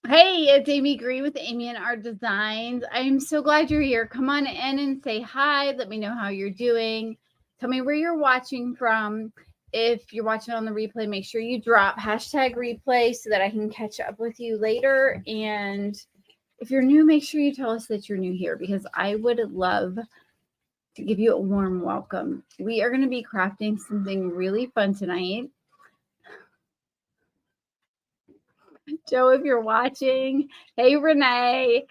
Hey, it's Amy Green with Amy and Art Designs. I'm so glad you're here. Come on in and say hi. Let me know how you're doing. Tell me where you're watching from. If you're watching on the replay, make sure you drop hashtag replay so that I can catch up with you later. And if you're new, make sure you tell us that you're new here because I would love to give you a warm welcome. We are going to be crafting something really fun tonight. Joe, if you're watching, hey Renee.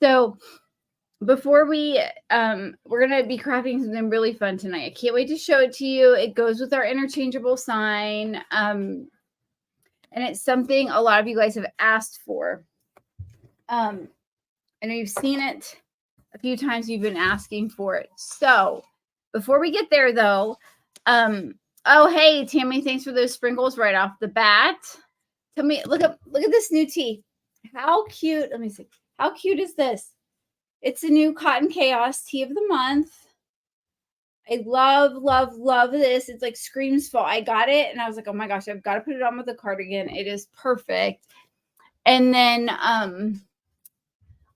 So before we're gonna be crafting something really fun tonight. I can't wait to show it to you. It goes with our interchangeable sign. And it's something a lot of you guys have asked for. I know you've seen it a few times, you've been asking for it. So before we get there though, oh hey Tammy, thanks for those sprinkles right off the bat. Tell me, look at this new tea. How cute. Let me see. How cute is this? It's the new Cotton Chaos Tea of the Month. I love this. It's like screams fall. I got it and I was like, oh my gosh, I've got to put it on with the cardigan. It is perfect. And then I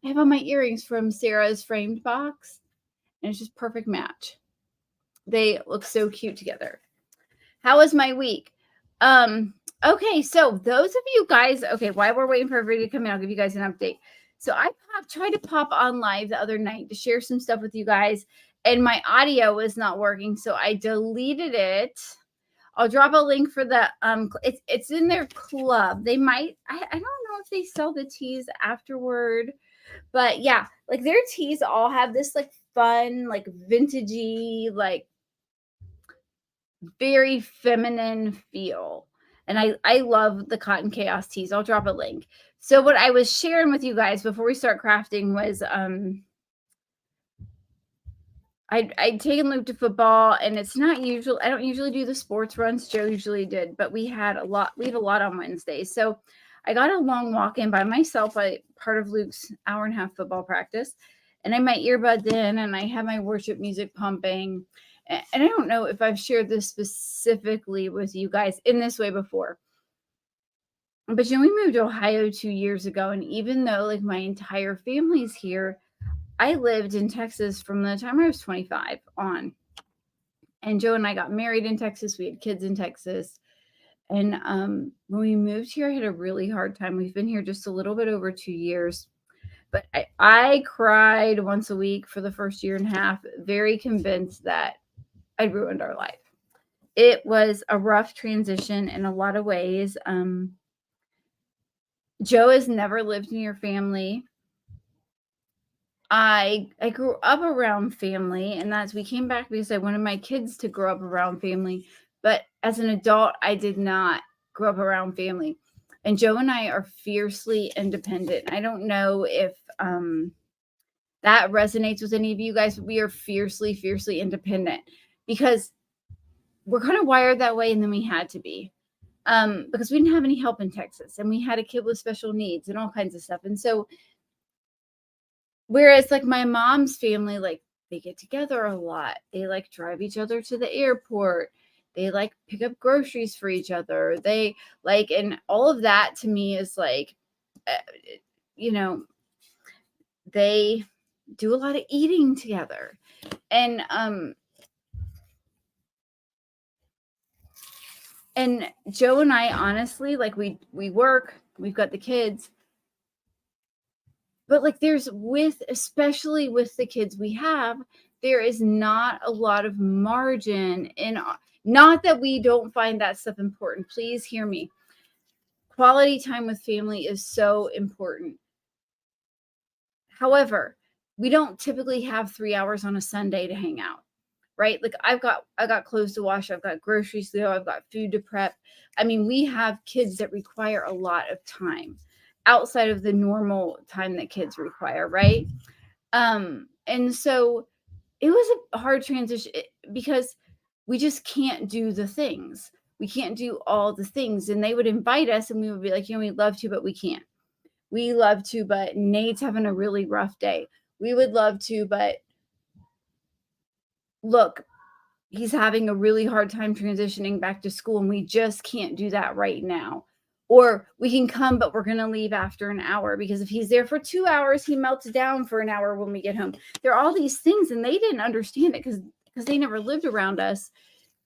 have on my earrings from Sarah's framed box, and it's just perfect match. They look so cute together. How was my week? Okay, so those of you guys, okay, while we're waiting for everybody to come in, I'll give you guys an update. So I tried to pop on live the other night to share some stuff with you guys, and my audio was not working, so I deleted it. I'll drop a link for the it's in their club. They might, I don't know if they sell the teas afterward, but yeah, like their teas all have this like fun, like vintagey, like very feminine feel. And I love the Cotton Chaos teas. I'll drop a link. So what I was sharing with you guys before we start crafting was I'd taken Luke to football, and it's not usual. I don't usually do the sports runs. Joe usually did, but we have a lot on Wednesdays. So I got a long walk in by myself. Part of Luke's hour and a half football practice, and I had my earbuds in, and I had my worship music pumping. And I don't know if I've shared this specifically with you guys in this way before. But we moved to Ohio 2 years ago, and even though like my entire family's here, I lived in Texas from the time I was 25 on. And Joe and I got married in Texas. We had kids in Texas. And when we moved here, I had a really hard time. We've been here just a little bit over 2 years. But I cried once a week for the first year and a half, very convinced that I'd ruined our life. It was a rough transition in a lot of ways. Joe has never lived near family. I grew up around family, and we came back because I wanted my kids to grow up around family. But as an adult, I did not grow up around family. And Joe and I are fiercely independent. I don't know if that resonates with any of you guys, but we are fiercely independent because we're kind of wired that way, and then we had to be. Because we didn't have any help in Texas, and we had a kid with special needs and all kinds of stuff. And so whereas like my mom's family, like they get together a lot. They like drive each other to the airport. They like pick up groceries for each other. They like, and all of that to me is like, they do a lot of eating together. And Joe and I, honestly, like we work, we've got the kids, but like especially with the kids we have, there is not a lot of margin in, not that we don't find that stuff important. Please hear me. Quality time with family is so important. However, we don't typically have 3 hours on a Sunday to hang out, right? Like I got clothes to wash. I've got groceries to go. I've got food to prep. I mean, we have kids that require a lot of time outside of the normal time that kids require, right? And so it was a hard transition because we just can't do the things. We can't do all the things. And they would invite us and we would be like, we'd love to, but we can't. We love to, but Nate's having a really rough day. We would love to, but look, he's having a really hard time transitioning back to school, and we just can't do that right now. Or we can come, but we're going to leave after an hour, because if he's there for 2 hours, he melts down for an hour when we get home. There are all these things, and they didn't understand it because they never lived around us.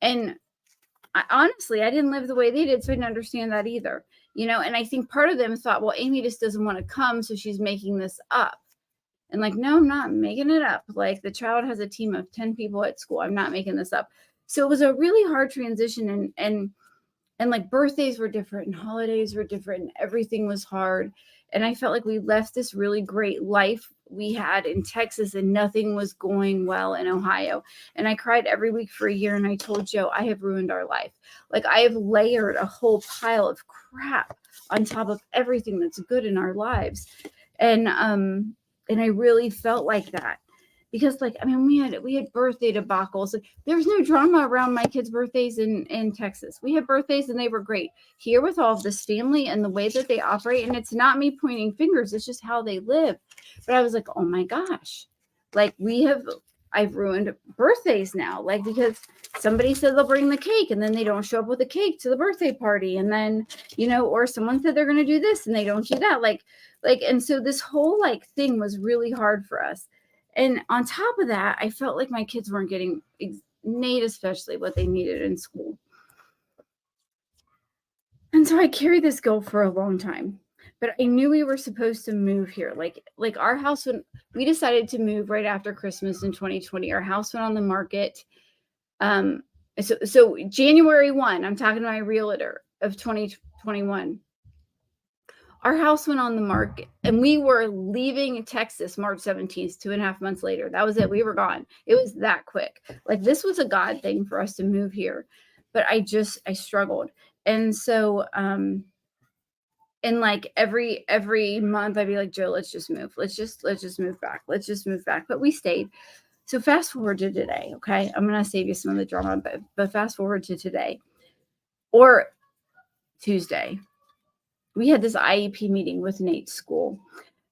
And honestly, I didn't live the way they did, so I didn't understand that either. And I think part of them thought, well, Amy just doesn't want to come, so she's making this up. And like, no, I'm not making it up. Like, the child has a team of 10 people at school. I'm not making this up. So it was a really hard transition, and like birthdays were different and holidays were different and everything was hard. And I felt like we left this really great life we had in Texas and nothing was going well in Ohio. And I cried every week for a year. And I told Joe, I have ruined our life. Like, I have layered a whole pile of crap on top of everything that's good in our lives. And I really felt like that. Because, like, I mean, we had birthday debacles. Like, there's no drama around my kids' birthdays in Texas. We had birthdays and they were great. Here, with all of this family and the way that they operate, and it's not me pointing fingers, it's just how they live. But I was like, oh my gosh, like, I've ruined birthdays now. Like, because somebody said they'll bring the cake and then they don't show up with the cake to the birthday party. And then, or someone said they're going to do this and they don't do that. And so this whole like thing was really hard for us. And on top of that, I felt like my kids weren't getting, Nate especially, what they needed in school. And so I carried this guilt for a long time. But I knew we were supposed to move here. Like our house, when we decided to move right after Christmas in 2020, our house went on the market. So January 1, I'm talking to my realtor, of 2021. Our house went on the market and we were leaving Texas March 17th, 2.5 months later. That was it. We were gone. It was that quick. Like, this was a God thing for us to move here. But I struggled. And so, and like every month I'd be like, Joe, let's just move. Let's just move back. Let's just move back. But we stayed. So fast forward to today. Okay. I'm going to save you some of the drama, but fast forward to today or Tuesday. We had this IEP meeting with Nate's school.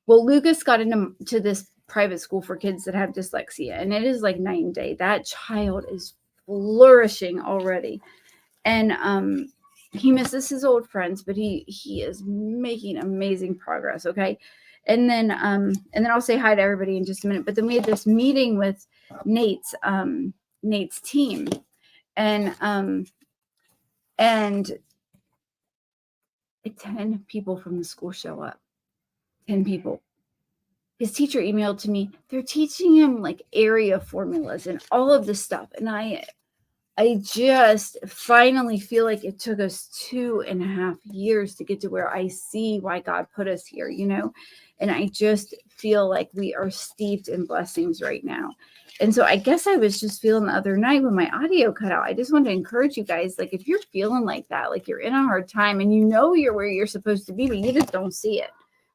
Well, Lucas got into this private school for kids that have dyslexia, and it is like night and day. That child is flourishing already. And he misses his old friends, but he is making amazing progress. Okay. And then I'll say hi to everybody in just a minute. But then we had this meeting with Nate's team, and 10 people from the school show up. 10 people. His teacher emailed to me. They're teaching him like area formulas and all of this stuff. And I just finally feel like it took us 2.5 years to get to where I see why God put us here, and I just feel like we are steeped in blessings right now. And so I guess I was just feeling the other night when my audio cut out, I just want to encourage you guys, like, if you're feeling like that, like you're in a hard time and you're where you're supposed to be, but you just don't see it,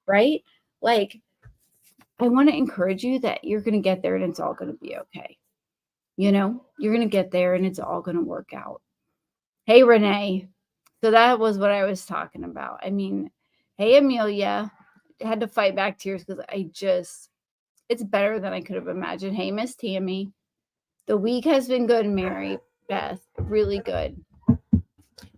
right? Like, I want to encourage you that you're going to get there and it's all going to be okay. You're going to get there and it's all going to work out. Hey, Renee. So that was what I was talking about. I mean, hey, Amelia. I had to fight back tears because it's better than I could have imagined. Hey, Miss Tammy. The week has been good, Mary Beth. Really good.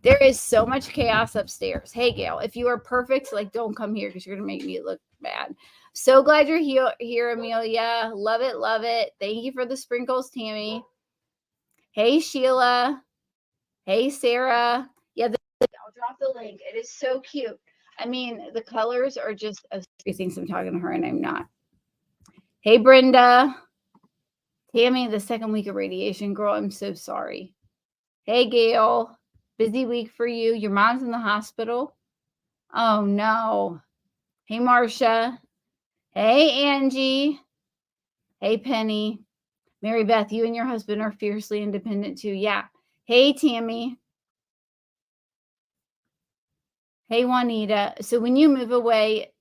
There is so much chaos upstairs. Hey, Gail, if you are perfect, like, don't come here because you're going to make me look bad. So glad you're here, Amelia. Love it, love it. Thank you for the sprinkles, Tammy. Hey, Sheila. Hey, Sarah. Yeah, I'll drop the link. It is so cute. I mean, the colors are just, she thinks I'm talking to her and I'm not. Hey, Brenda. Tammy, the second week of radiation, girl, I'm so sorry. Hey, Gail. Busy week for you. Your mom's in the hospital. Oh, no. Hey, Marcia. Hey, Angie. Hey, Penny. Mary Beth, you and your husband are fiercely independent too. Yeah. Hey, Tammy. Hey, Juanita. So when you move away,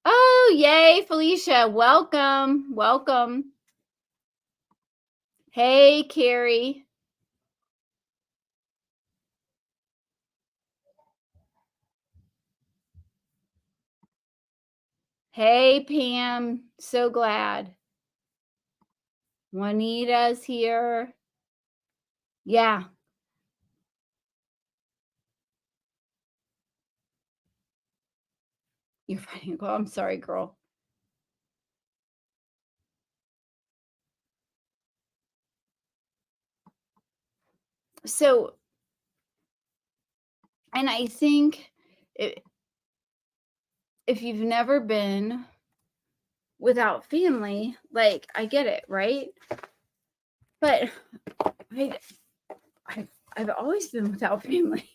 oh, yay, Felicia. Welcome. Welcome. Hey, Carrie. Hey, Pam. So glad. Juanita's here. Yeah. You're fighting a cold. I'm sorry, girl. So, and I think if you've never been without family, like, I get it, right? But I've always been without family.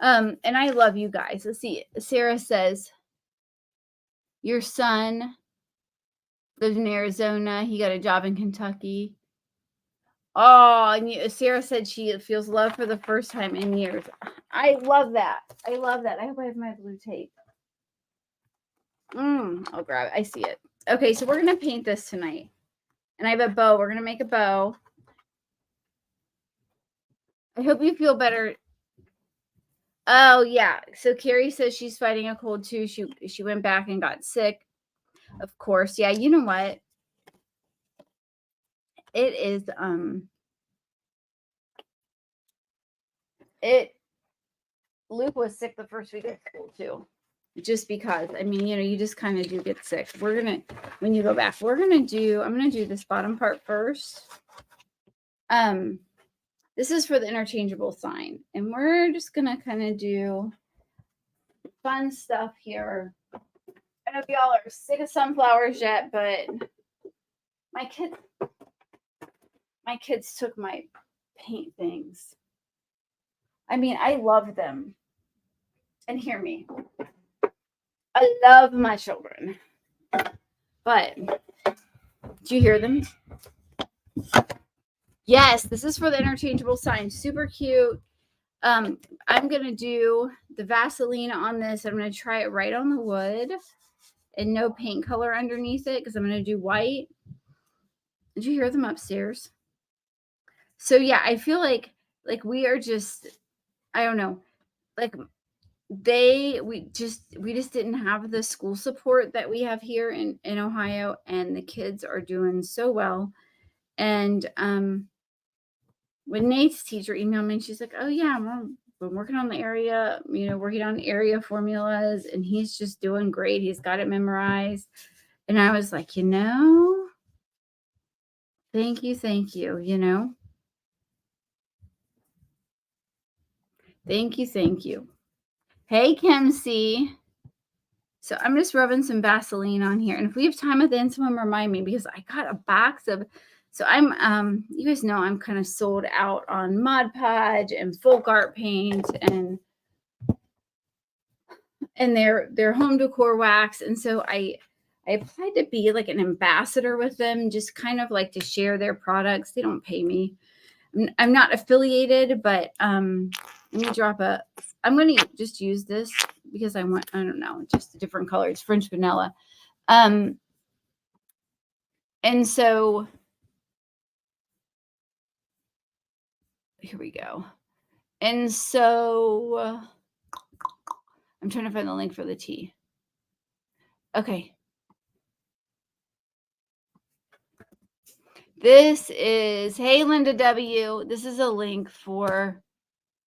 And I love you guys. Let's see. Sarah says, your son lives in Arizona. He got a job in Kentucky. Oh, and Sarah said she feels love for the first time in years. I love that. I love that. I hope I have my blue tape. I'll grab it. I see it. Okay, so we're going to paint this tonight. And I have a bow. We're going to make a bow. I hope you feel better. Oh, yeah. So Carrie says she's fighting a cold too. She went back and got sick. Of course. Yeah, you know what? It is Luke was sick the first week of school too. Just because, I mean, you just kind of do get sick. When you go back, I'm going to do this bottom part first. This is for the interchangeable sign. And we're just going to kind of do fun stuff here. I don't know if y'all are sick of sunflowers yet, but my kids took my paint things. I mean, I love them. And hear me. I love my children. But do you hear them? Yes, this is for the interchangeable sign. Super cute. I'm going to do the Vaseline on this. I'm going to try it right on the wood and no paint color underneath it because I'm going to do white. Did you hear them upstairs? So yeah, I feel like we are just, I don't know, like we just didn't have the school support that we have here in Ohio, and the kids are doing so well. And when Nate's teacher emailed me, she's like, oh yeah, we're working on the area, working on area formulas, and he's just doing great. He's got it memorized. And I was like, thank you, thank you. Thank you. Hey, Kim C. So I'm just rubbing some Vaseline on here. And if we have time at the end, someone remind me, because I got a box of, so I'm, you guys know I'm kind of sold out on Mod Podge and folk art paint and their home decor wax. And so I applied to be like an ambassador with them, just kind of like to share their products. They don't pay me. I'm not affiliated, but let me I'm going to just use this because I don't know, just a different color. It's French vanilla. And so here we go. And so I'm trying to find the link for the tea. Okay. This is, hey, Linda W. This is a link for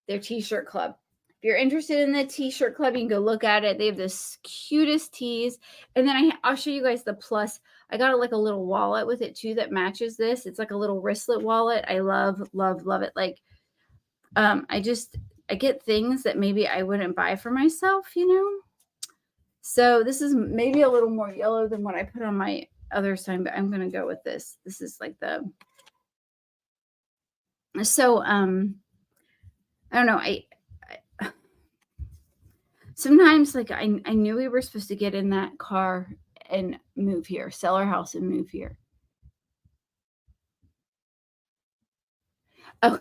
their t-shirt club. If you're interested in the t-shirt club, you can go look at it. They have the cutest tees. And then I'll show you guys the plus. I got like a little wallet with it too that matches this. It's like a little wristlet wallet. I love, love, love it. Like, I get things that maybe I wouldn't buy for myself, So this is maybe a little more yellow than what I put on my other sign, but I'm going to go with this. This is like so, I don't know. I sometimes like I knew we were supposed to get in that car and move here, sell our house and move here. Oh,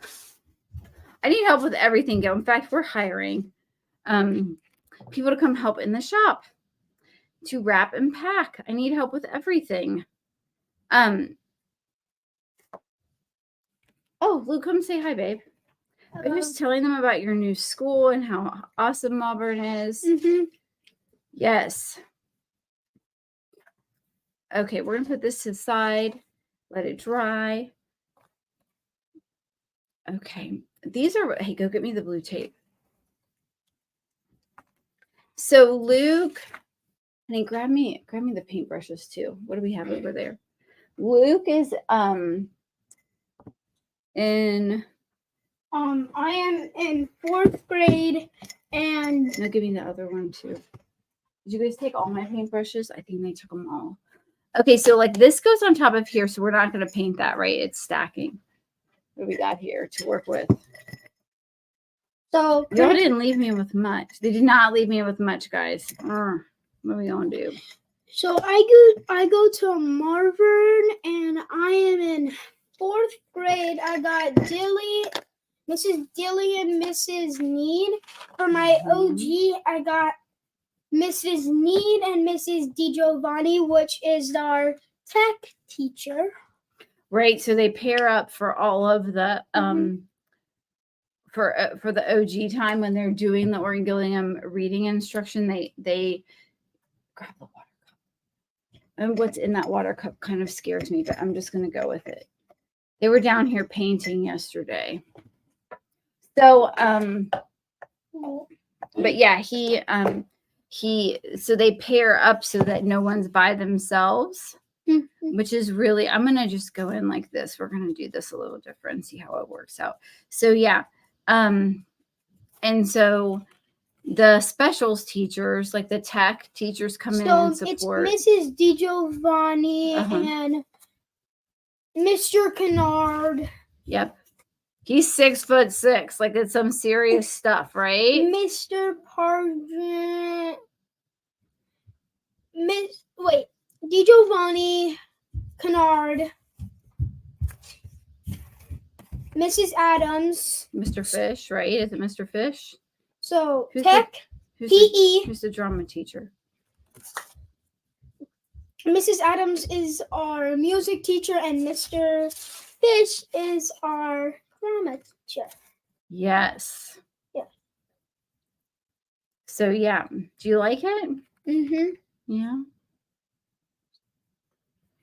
I need help with everything. In fact, we're hiring people to come help in the shop to wrap and pack. I need help with everything. Oh, Luke, come say hi, babe. Hello. I'm just telling them about your new school and how awesome Auburn is. Mm-hmm. Yes. Okay, we're going to put this to the side. Let it dry. Okay. These are, hey, go get me the blue tape. So Luke, honey, grab me the paintbrushes too. What do we have over there? Luke is in I am in 4th grade, and no, give me the other one too. Did you guys take all my paintbrushes? I think they took them all. Okay, so like this goes on top of here, so we're not going to paint that, right? It's stacking. What do we got here to work with? so Y'all didn't leave me with much. They did not leave me with much, guys. What are we gonna do? So I go to Marvin, and I am in 4th grade. I got Mrs. Dilly and Mrs. Need. For my OG, I got Mrs. Need and Mrs. DiGiovanni, which is our tech teacher. Right, so they pair up for all of the for the OG time when they're doing the Oregon Gillingham reading instruction. They grab the water cup, and what's in that water cup kind of scares me, but I'm just gonna go with it. They were down here painting yesterday, so but yeah, so they pair up so that no one's by themselves. Which is really, I'm going to just go in like this. We're going to do this a little different, see how it works out. So yeah. And so the specials teachers, like the tech teachers come in and support. It's Mrs. DiGiovanni and Mr. Kennard. Yep. He's 6'6". Like it's some serious stuff, right? Mr. Pargent. DiGiovanni, Kennard, Mrs. Adams, Mr. Fish, right? Is it Mr. Fish? So tech, PE. Who's the drama teacher? Mrs. Adams is our music teacher, and Mr. Fish is our drama teacher. Yes. Yeah. So yeah, do you like it? Mm-hmm. Yeah.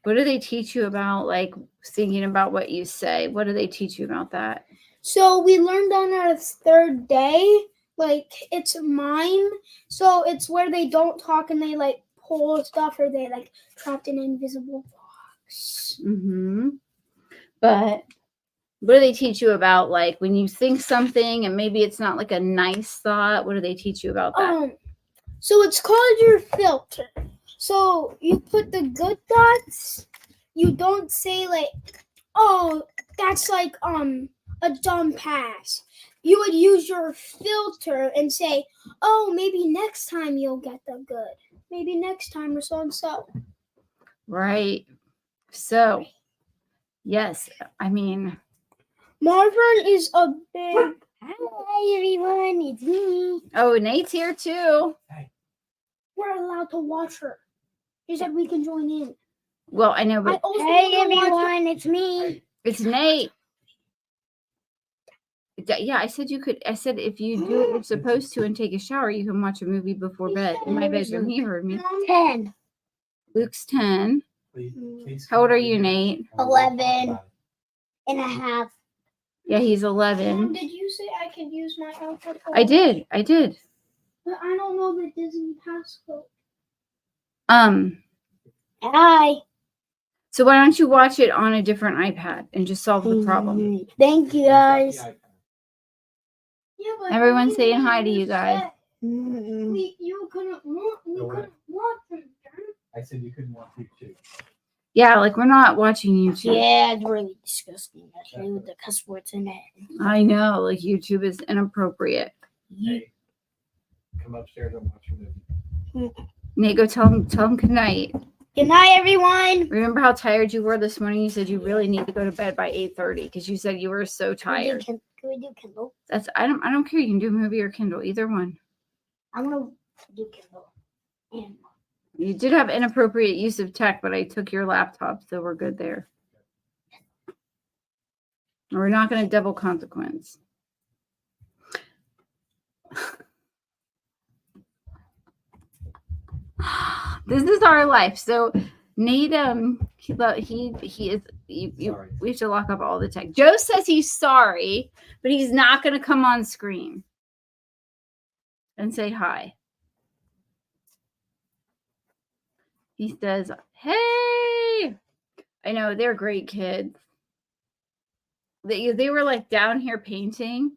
What do they teach you about, like, thinking about what you say? What do they teach you about that? So we learned on our 3rd day, like, it's mime. So it's where they don't talk and they, like, pull stuff, or they, like, trapped in an invisible box. Mm-hmm. But what do they teach you about, like, when you think something and maybe it's not, like, a nice thought? What do they teach you about that? So it's called your filter. So you put the good thoughts. You don't say like, "Oh, that's like a dumb pass." You would use your filter and say, "Oh, maybe next time you'll get the good. Maybe next time or so and so." Right. So, yes, I mean, Marvin is a big. Hi everyone, it's me. Oh, Nate's here too. We're allowed to watch her. She said we can join in. Well, I know, but hey everyone, it's me. It's Nate. Yeah, I said you could. I said if you do what you're supposed to and take a shower, you can watch a movie before bed. In my bedroom, he heard me. 10. Luke's 10. How old are you, Nate? 11 and a half. Yeah, he's 11. Did you say I could use my iPad? I did. But I don't know the Disney passcode. Hi. So why don't you watch it on a different iPad and just solve the problem? Thank you, guys. Yeah, Everyone's saying hi to you guys. You couldn't watch it. I said you couldn't watch YouTube. Yeah, like we're not watching YouTube. Yeah, it's really disgusting actually with the cuss words in it. I know, like YouTube is inappropriate. Hey, come upstairs and watch a movie. Nate, go tell him good night. Good night, everyone. Remember how tired you were this morning? You said you really need to go to bed by 8:30 because you said you were so tired. Can we do Kindle? I don't care. You can do a movie or Kindle, either one. I want to do Kindle. And You did have inappropriate use of tech, but I took your laptop, so we're good there. We're not going to double consequence. This is our life. So Nate, we have to lock up all the tech. Joe says he's sorry, but he's not going to come on screen and say hi. He says, hey, I know they're great kids. They were like down here painting.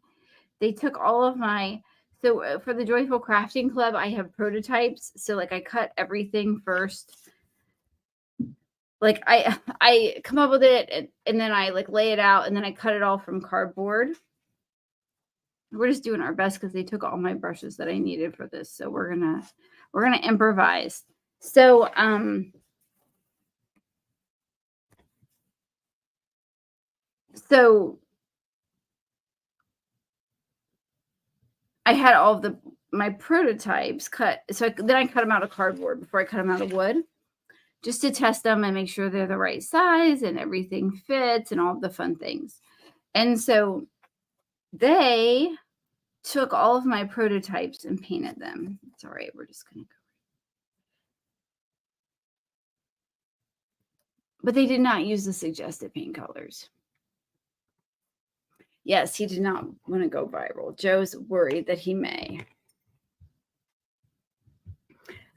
They took all of my, so for the Joyful Crafting Club, I have prototypes. So like I cut everything first. Like I come up with it and then I like lay it out and then I cut it all from cardboard. We're just doing our best because they took all my brushes that I needed for this. So we're gonna improvise. So I had all of my prototypes cut. So then I cut them out of cardboard before I cut them out of wood, just to test them and make sure they're the right size and everything fits and all of the fun things. And so they took all of my prototypes and painted them. It's all right. We're just going to go. But they did not use the suggested paint colors. Yes, he did not want to go viral. Joe's worried that he may.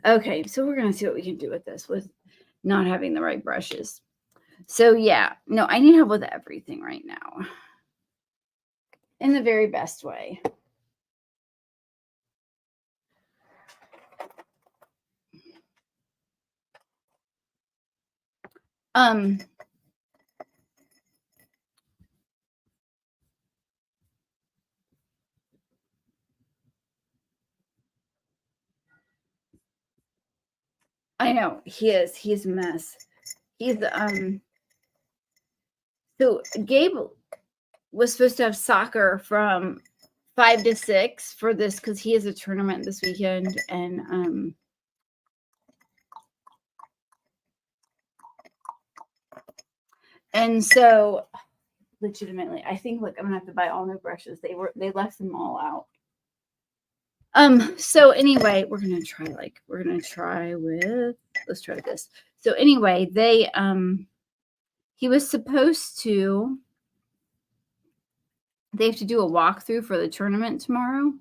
Okay, so we're going to see what we can do with this with not having the right brushes. So yeah, no, I need help with everything right now. In the very best way. I know he's a mess. He's so Gabe was supposed to have soccer from 5 to 6 for this because he has a tournament this weekend, and so legitimately I think like I'm gonna have to buy all new brushes. They left them all out. So anyway, let's try this. So anyway, he was supposed to, they have to do a walkthrough for the tournament tomorrow.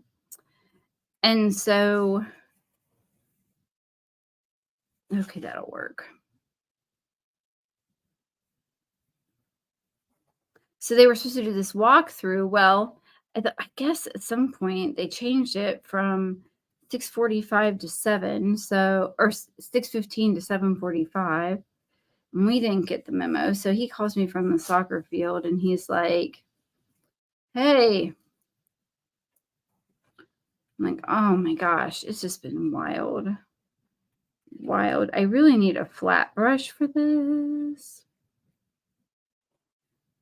And so, okay, that'll work. So they were supposed to do this walkthrough. Well, I guess at some point they changed it from 6:45 to 7, or 6:15 to 7:45. And we didn't get the memo. So he calls me from the soccer field and he's like, hey. I'm like, oh my gosh, it's just been wild. Wild. I really need a flat brush for this.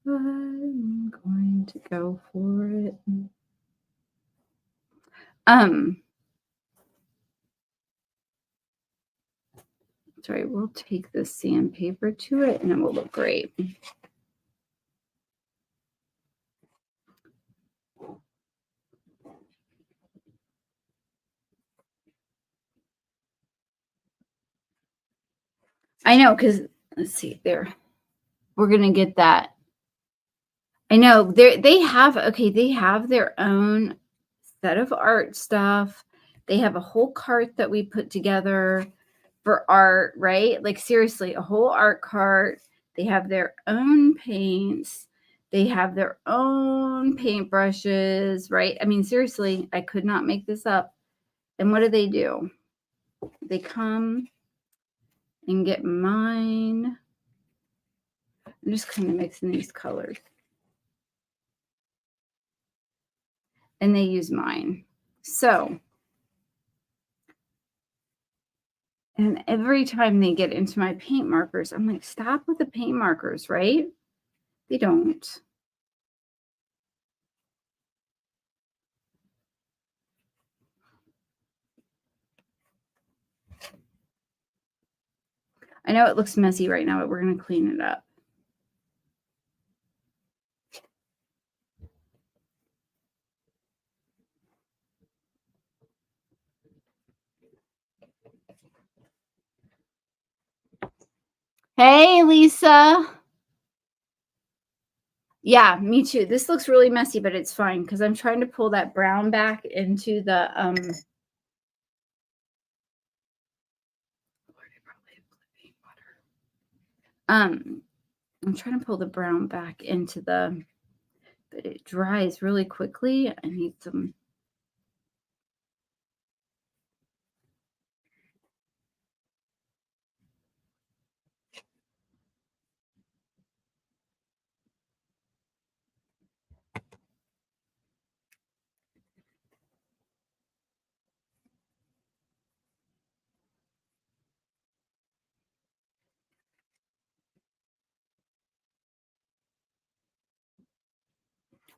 I'm going to go for it. Sorry, we'll take the sandpaper to it and it will look great. I know, because let's see there. We're gonna get that. I know they have their own set of art stuff. They have a whole cart that we put together for art, right? Like seriously, a whole art cart. They have their own paints. They have their own paintbrushes, right? I mean, seriously, I could not make this up. And what do? They come and get mine. I'm just kind of mixing these colors. And they use mine. So, and every time they get into my paint markers, I'm like, stop with the paint markers, right? They don't. I know it looks messy right now, but we're going to clean it up. Hey, Lisa. Yeah, me too. This looks really messy, but it's fine because I'm trying to pull that brown back into the I'm trying to pull the brown back into but it dries really quickly. I need some.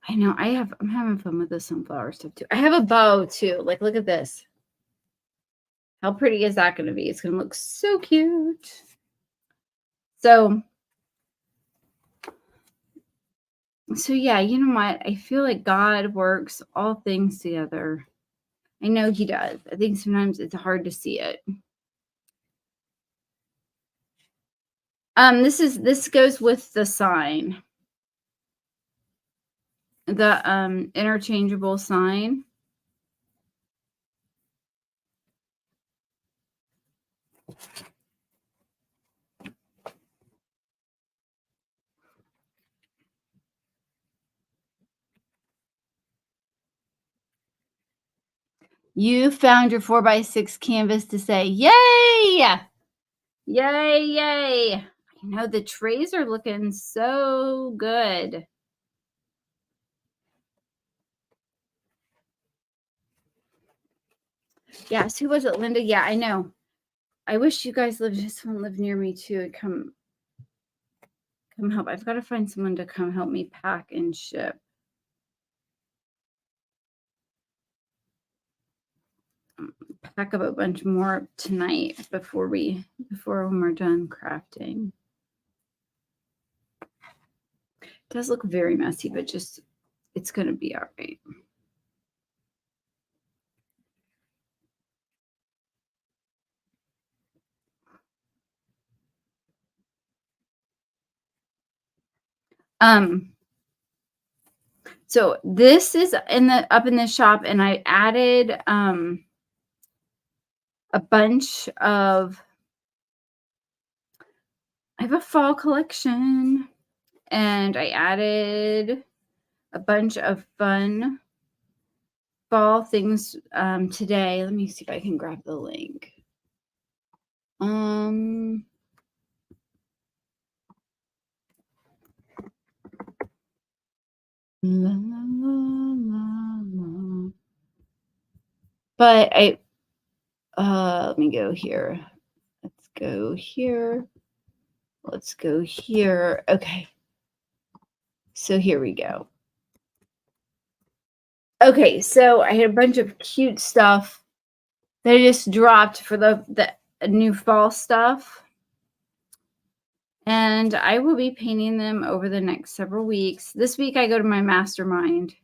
I know I'm having fun with the sunflower stuff too. I have a bow too. Like, look at this. How pretty is that going to be? It's going to look so cute. So yeah, you know what? I feel like God works all things together. I know he does. I think sometimes it's hard to see it. This goes with the sign. The interchangeable sign. You found your 4x6 canvas to say, yay! Yay, yay. I know the trays are looking so good. Yes, who was it, Linda? Yeah, I know. I wish you guys lived near me too. Come help. I've got to find someone to come help me pack and ship. Pack up a bunch more tonight before when we're done crafting. It does look very messy, but it's going to be all right. So this is up in the shop, and I added a bunch of. I have a fall collection, and I added a bunch of fun fall things today. Let me see if I can grab the link. La, la, la, la, la. But let me go here. Let's go here. Let's go here. Okay. So here we go. Okay, so I had a bunch of cute stuff that I just dropped for the new fall stuff. And I will be painting them over the next several weeks. This week I go to my mastermind.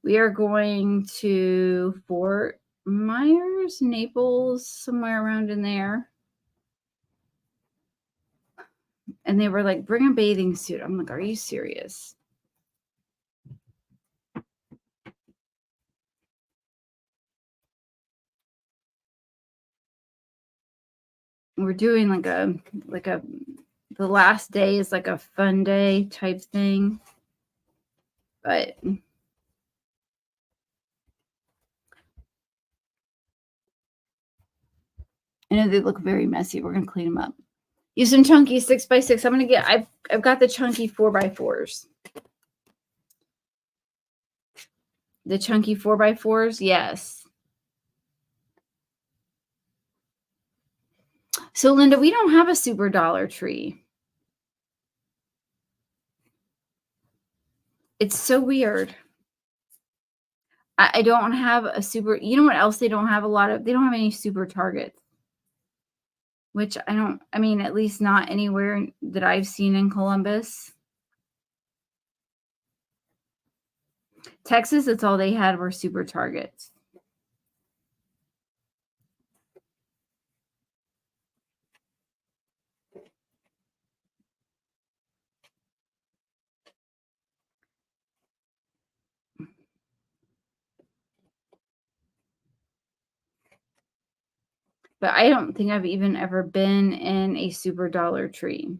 We are going to Fort Myers, Naples, somewhere around in there. And they were like, bring a bathing suit. I'm like, are you serious? We're doing the last day is like a fun day type thing. But I know they look very messy. We're gonna clean them up. Use some chunky 6x6. I've got the chunky 4x4s. The chunky 4x4s, yes. So Linda, we don't have a super Dollar Tree. It's so weird. I don't have a super, you know what else they don't have they don't have any super Targets. Which at least not anywhere that I've seen in Columbus. Texas, that's all they had were super Targets. But I don't think I've even ever been in a super Dollar Tree.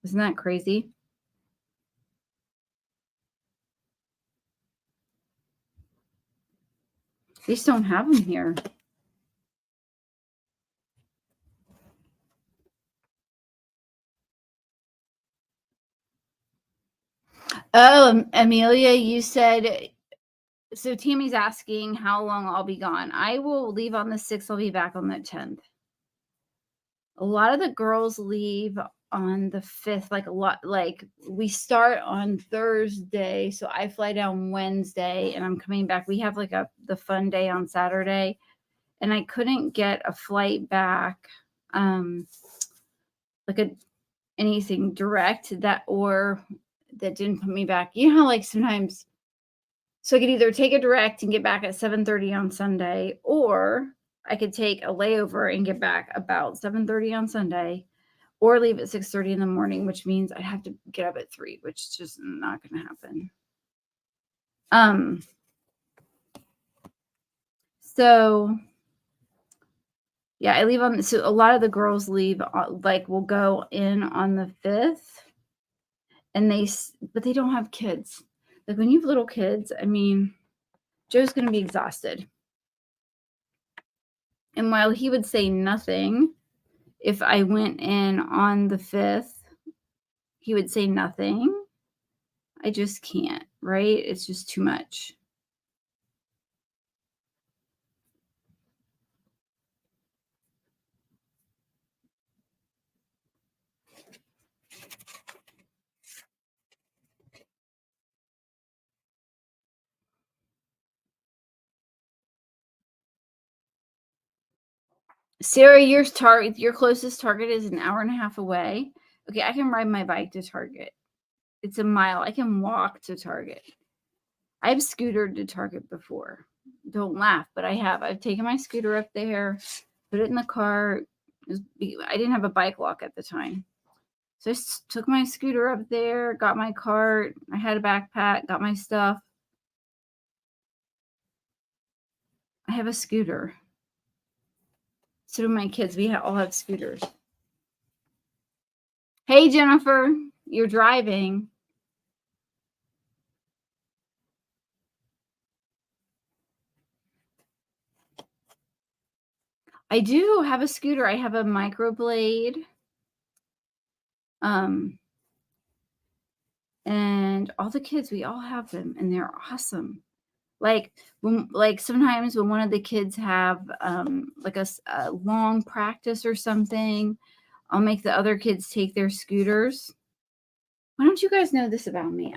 Isn't that crazy? They just don't have them here. Oh, Amelia, you said, so Tammy's asking how long I'll be gone. I will leave on the 6th. I'll be back on the 10th. A lot of the girls leave on the 5th, like we start on Thursday, so I fly down Wednesday and I'm coming back. We have like the fun day on Saturday, and I couldn't get a flight back, anything direct that didn't put me back. You know how like sometimes, so I could either take a direct and get back at 7:30 on Sunday, or I could take a layover and get back about 7:30 on Sunday, or leave at 6:30 in the morning, which means I'd have to get up at 3, which is just not going to happen. So yeah, I leave on, so a lot of the girls leave, like will go in on the 5th, and but they don't have kids. Like when you have little kids, I mean, Joe's going to be exhausted. And while he would say nothing, if I went in on the 5th, he would say nothing. I just can't, right? It's just too much. Sarah, your closest Target is an hour and a half away. Okay, I can ride my bike to Target. It's a mile. I can walk to Target. I've scootered to Target before. Don't laugh, but I have. I've taken my scooter up there, put it in the car. I didn't have a bike lock at the time. So I took my scooter up there, got my cart. I had a backpack, got my stuff. I have a scooter. So do my kids. We all have scooters. Hey, Jennifer, you're driving. I do have a scooter. I have a microblade. And all the kids, we all have them, and they're awesome. Like sometimes when one of the kids have like a long practice or something, I'll make the other kids take their scooters. Why don't you guys know this about me?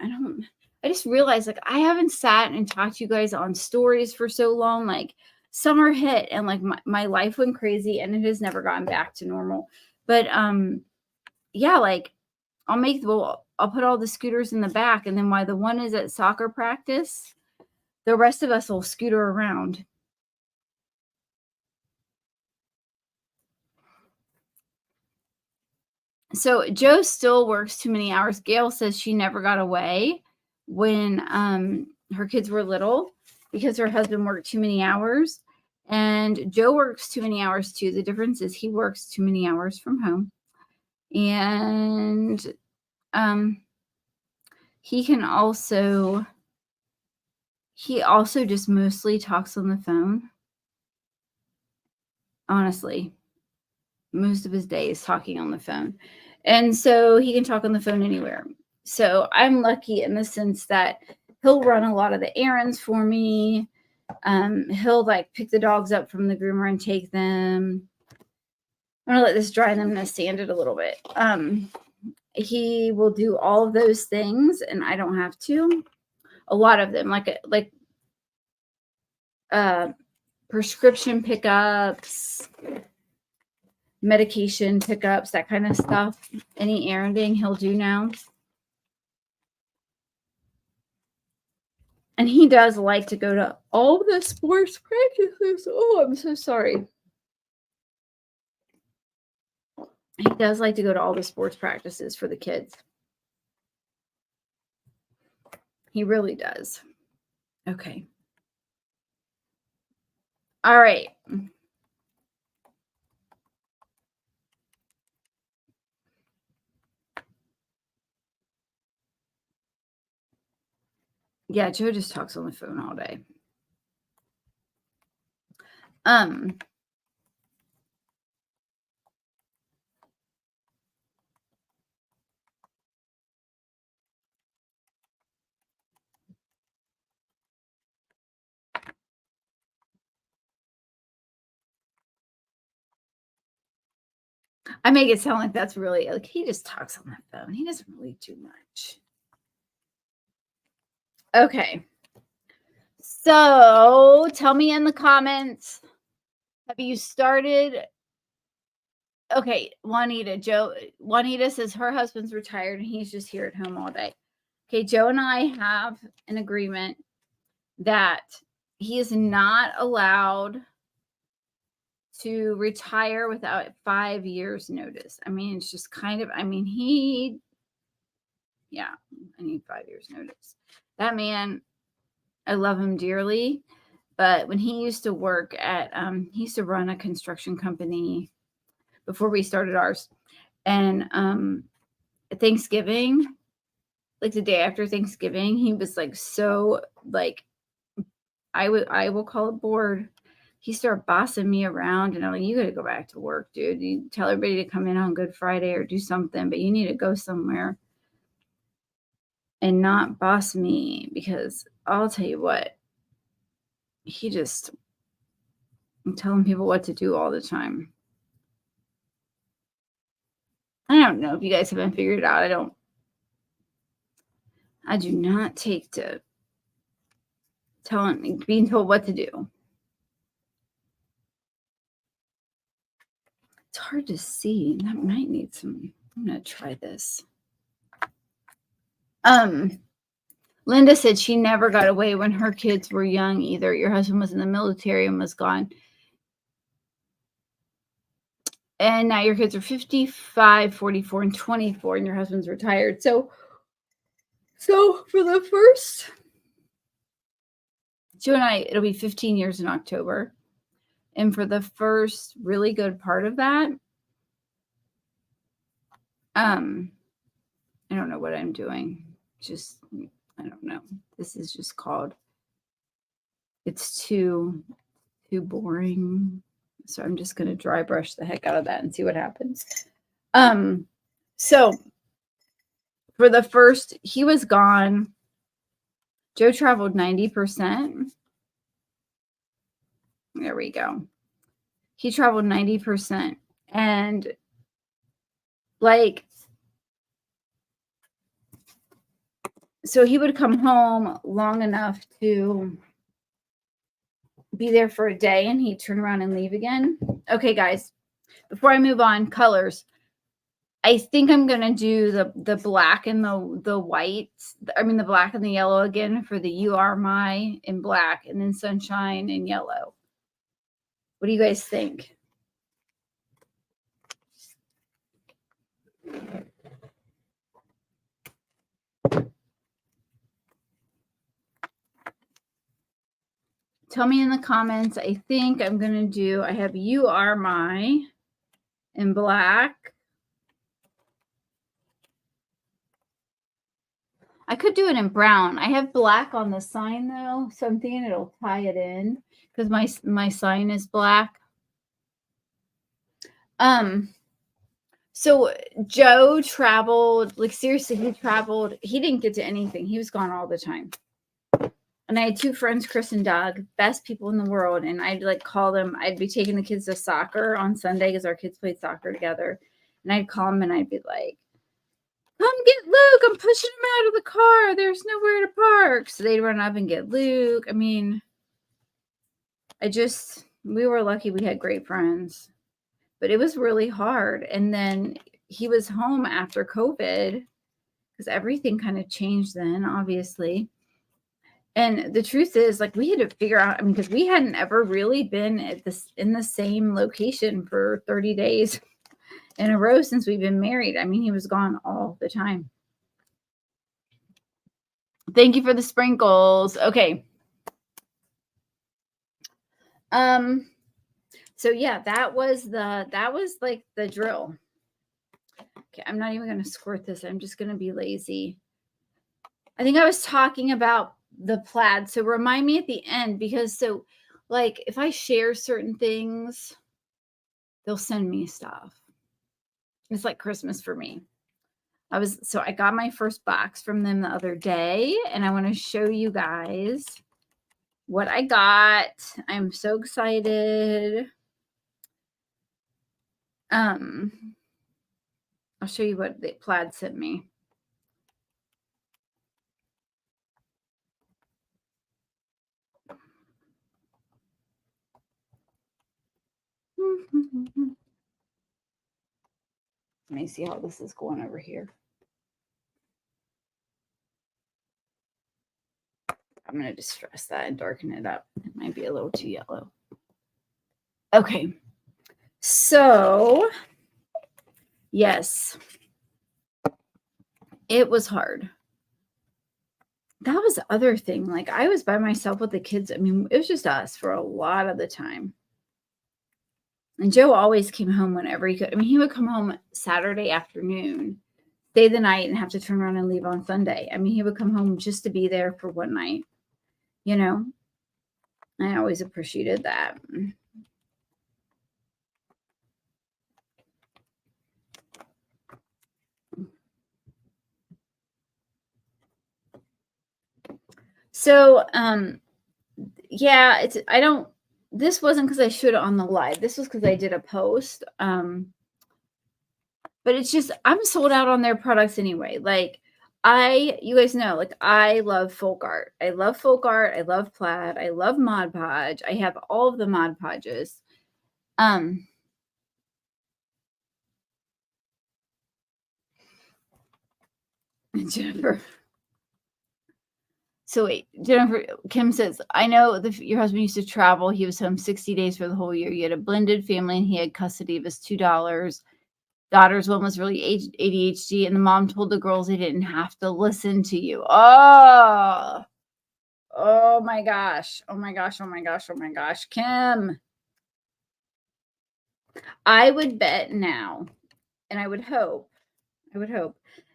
I just realized like I haven't sat and talked to you guys on stories for so long. Like summer hit and like my life went crazy and it has never gotten back to normal. But yeah, like I'll put all the scooters in the back, and then while the one is at soccer practice, the rest of us will scooter around. So Joe still works too many hours. Gail says she never got away when her kids were little because her husband worked too many hours. And Joe works too many hours too. The difference is he works too many hours from home. And he also just mostly talks on the phone. Honestly, most of his day is talking on the phone. And so he can talk on the phone anywhere. So I'm lucky in the sense that he'll run a lot of the errands for me. He'll like pick the dogs up from the groomer and take them. I'm going to let this dry and I'm going to sand it a little bit. He will do all of those things and I don't have to. A lot of them, like prescription pickups, medication pickups, that kind of stuff. Any erranding he'll do now. And he does like to go to all the sports practices. Oh, I'm so sorry. He does like to go to all the sports practices for the kids. He really does. Okay. All right. Yeah, Joe just talks on the phone all day. I make it sound like that's really like he just talks on the phone. He doesn't really do much. Okay. So tell me in the comments, have you started? Okay, Juanita says her husband's retired and he's just here at home all day. Okay, Joe and I have an agreement that he is not allowed to retire without 5 years notice. I mean, it's just kind of, I need 5 years notice. That man, I love him dearly, but when he used to work at, he used to run a construction company before we started ours. And Thanksgiving, like the day after Thanksgiving, he was like, so like, I will call it bored. He started bossing me around and I'm like, you got to go back to work, dude. You tell everybody to come in on Good Friday or do something, but you need to go somewhere and not boss me, because I'll tell you what, I'm telling people what to do all the time. I don't know if you guys haven't figured it out. I do not take to being told what to do. It's hard to see. That might need some. I'm gonna try this. Linda said she never got away when her kids were young either. Your husband was in the military and was gone. And now your kids are 55, 44, and 24, and your husband's retired. So for the first, Joe and I, it'll be 15 years in October. And for the first really good part of that, I don't know what I'm doing. I don't know. This is just called, it's too boring. So I'm just going to dry brush the heck out of that and see what happens. So for the first, he was gone. Joe traveled 90%. There we go. He traveled 90%. And like, so he would come home long enough to be there for a day and he'd turn around and leave again. Okay, guys, before I move on, colors. I think I'm going to do the black and the white. I mean, the black and the yellow again for the You Are My in black, and then Sunshine in yellow. What do you guys think? Tell me in the comments. I think I'm going to do, I have You Are My in black. I could do it in brown. I have black on the sign though, so I'm thinking it'll tie it in because my sign is black. So Joe traveled, like seriously, he traveled. He didn't get to anything. He was gone all the time. And I had two friends, Chris and Doug, best people in the world. And I'd like call them. I'd be taking the kids to soccer on Sunday because our kids played soccer together. And I'd call them and I'd be like, come get Luke. I'm pushing him out of the car. There's nowhere to park. So they'd run up and get Luke. I mean, we were lucky we had great friends. But it was really hard. And then he was home after COVID because everything kind of changed then, obviously. And the truth is, like, we had to figure out, I mean, because we hadn't ever really been in the same location for 30 days in a row since we've been married. I mean, he was gone all the time. Thank you for the sprinkles. Okay. So yeah, that was like the drill. Okay, I'm not even going to squirt this. I'm just going to be lazy. I think I was talking about the plaid. So remind me at the end, because so like if I share certain things, they'll send me stuff. It's like Christmas for me. I got my first box from them the other day, and I want to show you guys what I got. I'm so excited. I'll show you what the plaid sent me. Let me see how this is going over here. I'm going to distress that and darken it up. It might be a little too yellow. Okay. So, yes, it was hard. That was the other thing. Like, I was by myself with the kids. I mean, it was just us for a lot of the time. And Joe always came home whenever he could. I mean, he would come home Saturday afternoon, stay the night, and have to turn around and leave on Sunday. I mean, he would come home just to be there for one night, you know? I always appreciated that. So, yeah, this wasn't because I showed it on the live. This was because I did a post. But it's just, I'm sold out on their products anyway. Like, you guys know, like, I love folk art. I love folk art. I love plaid. I love Mod Podge. I have all of the Mod Podges. Jennifer. So wait, Jennifer, Kim says, I know your husband used to travel. He was home 60 days for the whole year. You had a blended family and he had custody of his $2. Daughters, one was really ADHD, and the mom told the girls they didn't have to listen to you. Oh my gosh. Oh my gosh. Oh my gosh. Oh my gosh. Kim, I would bet now, and I would hope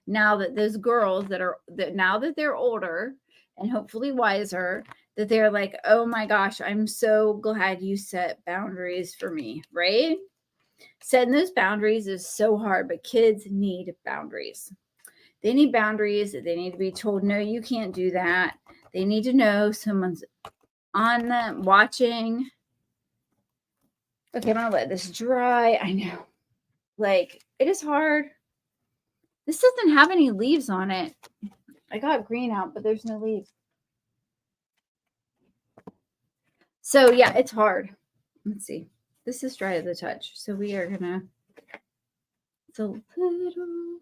now that those girls now that they're older and hopefully wiser, that they're like, oh my gosh, I'm so glad you set boundaries for me, right? Setting those boundaries is so hard, but kids need boundaries. They need boundaries. They need to be told, no, you can't do that. They need to know someone's on them watching. Okay, I'm going to let this dry. I know. Like, it is hard. This doesn't have any leaves on it. I got green out, but there's no leaves. So, yeah, it's hard. Let's see. This is dry to the touch. So we are going to, it's a little,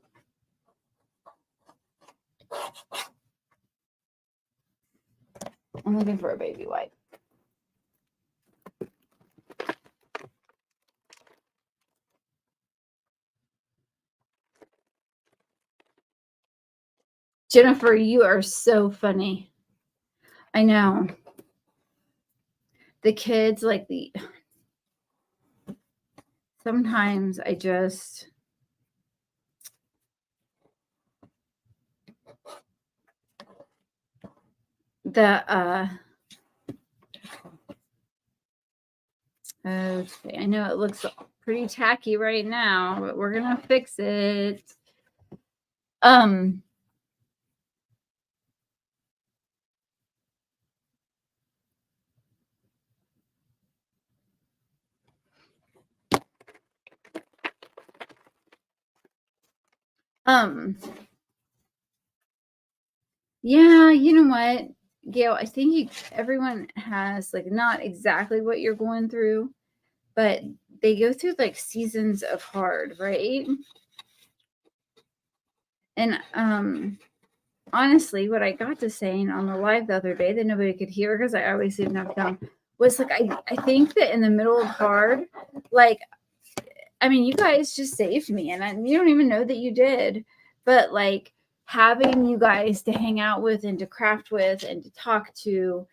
I'm looking for a baby wipe. Jennifer, you are so funny. I know. The kids, like sometimes I just, okay, I know it looks pretty tacky right now, but we're going to fix it. Yeah, you know what, Gail, I think everyone has, like, not exactly what you're going through, but they go through like seasons of hard, right? And honestly, what I got to saying on the live the other day that nobody could hear because I always didn't have them was like, I think that in the middle of hard, like, I mean, you guys just saved me, and you don't even know that you did, but like having you guys to hang out with and to craft with and to talk to,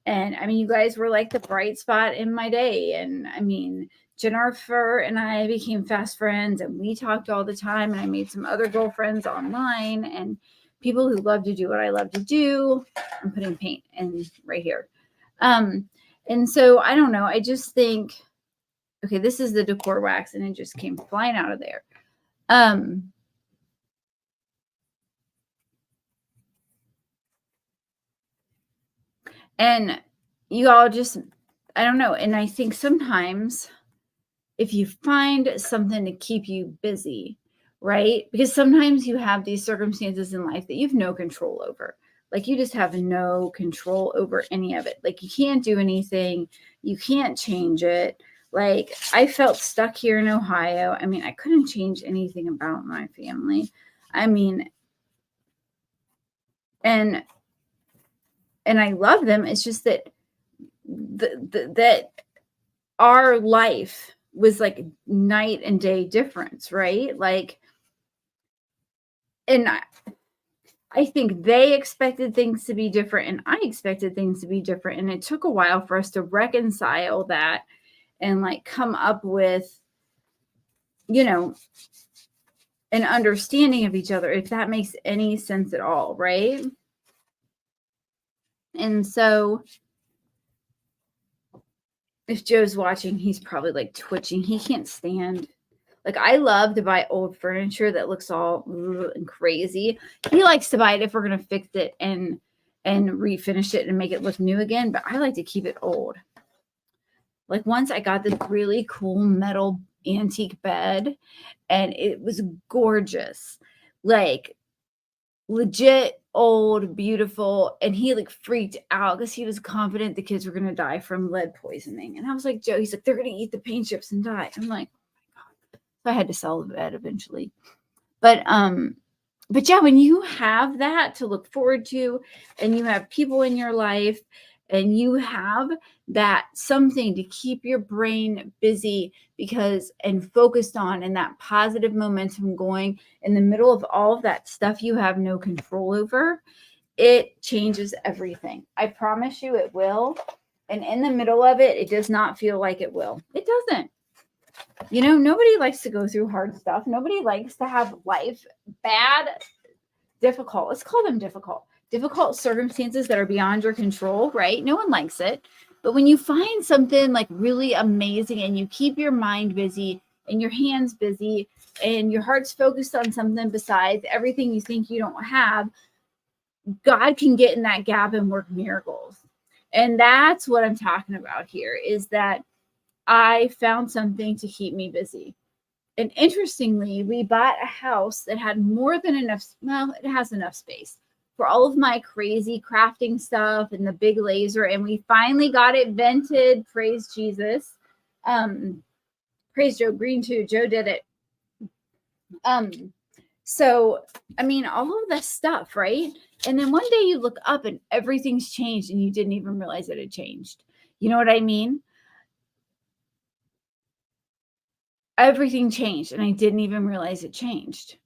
and I mean, you guys were like the bright spot in my day. And I mean, Jennifer and I became fast friends, and we talked all the time, and I made some other girlfriends online, and people who love to do what I love to do. I'm putting paint in right here. And so I don't know. I just think, okay, this is the decor wax and it just came flying out of there. And you all just, I don't know. And I think sometimes if you find something to keep you busy, right? Because sometimes you have these circumstances in life that you have no control over. Like you just have no control over any of it. Like you can't do anything. You can't change it. Like I felt stuck here in Ohio. I mean, I couldn't change anything about my family. I mean, and I love them. It's just that that our life was like night and day difference, right? Like, and I think they expected things to be different and I expected things to be different. And it took a while for us to reconcile that and like come up with, you know, an understanding of each other, if that makes any sense at all, right? And so if Joe's watching, he's probably like twitching. He can't stand. Like I love to buy old furniture that looks all and crazy. He likes to buy it if we're gonna fix it and refinish it and make it look new again. But I like to keep it old. Like once I got this really cool metal antique bed, and it was gorgeous, like legit old, beautiful. And he like freaked out because he was confident the kids were gonna die from lead poisoning. And I was like, Joe, he's like, they're gonna eat the paint chips and die. I'm like, so I had to sell the bed eventually. But yeah, when you have that to look forward to and you have people in your life and you have that something to keep your brain busy because and focused on and that positive momentum going in the middle of all of that stuff you have no control over, it changes everything. I promise you it will. And in the middle of it, it does not feel like it will. It doesn't. You know, nobody likes to go through hard stuff. Nobody likes to have life bad, difficult. Let's call them difficult circumstances that are beyond your control, right? No one likes it. But when you find something like really amazing and you keep your mind busy and your hands busy and your heart's focused on something besides everything you think you don't have, God can get in that gap and work miracles. And that's what I'm talking about here is that I found something to keep me busy. And interestingly, we bought a house that had more than enough, well, it has enough space for all of my crazy crafting stuff and the big laser. And we finally got it vented. Praise Jesus. Praise Joe Green too. Joe did it. So, I mean, all of this stuff, right? And then one day you look up and everything's changed and you didn't even realize that it changed. You know what I mean? Everything changed and I didn't even realize it changed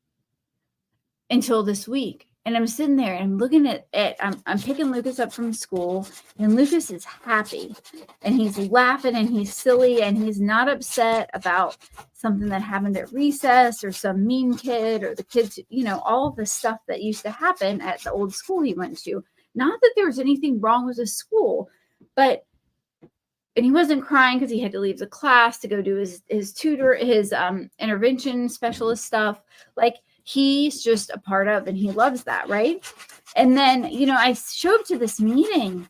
until this week. And I'm sitting there and I'm looking at it. I'm picking Lucas up from school and Lucas is happy and he's laughing and he's silly and he's not upset about something that happened at recess or some mean kid or the kids, you know, all of the stuff that used to happen at the old school he went to. Not that there was anything wrong with the school, but and he wasn't crying because he had to leave the class to go do his tutor, his intervention specialist stuff. Like he's just a part of, and he loves that, right? And then, you know, I show up to this meeting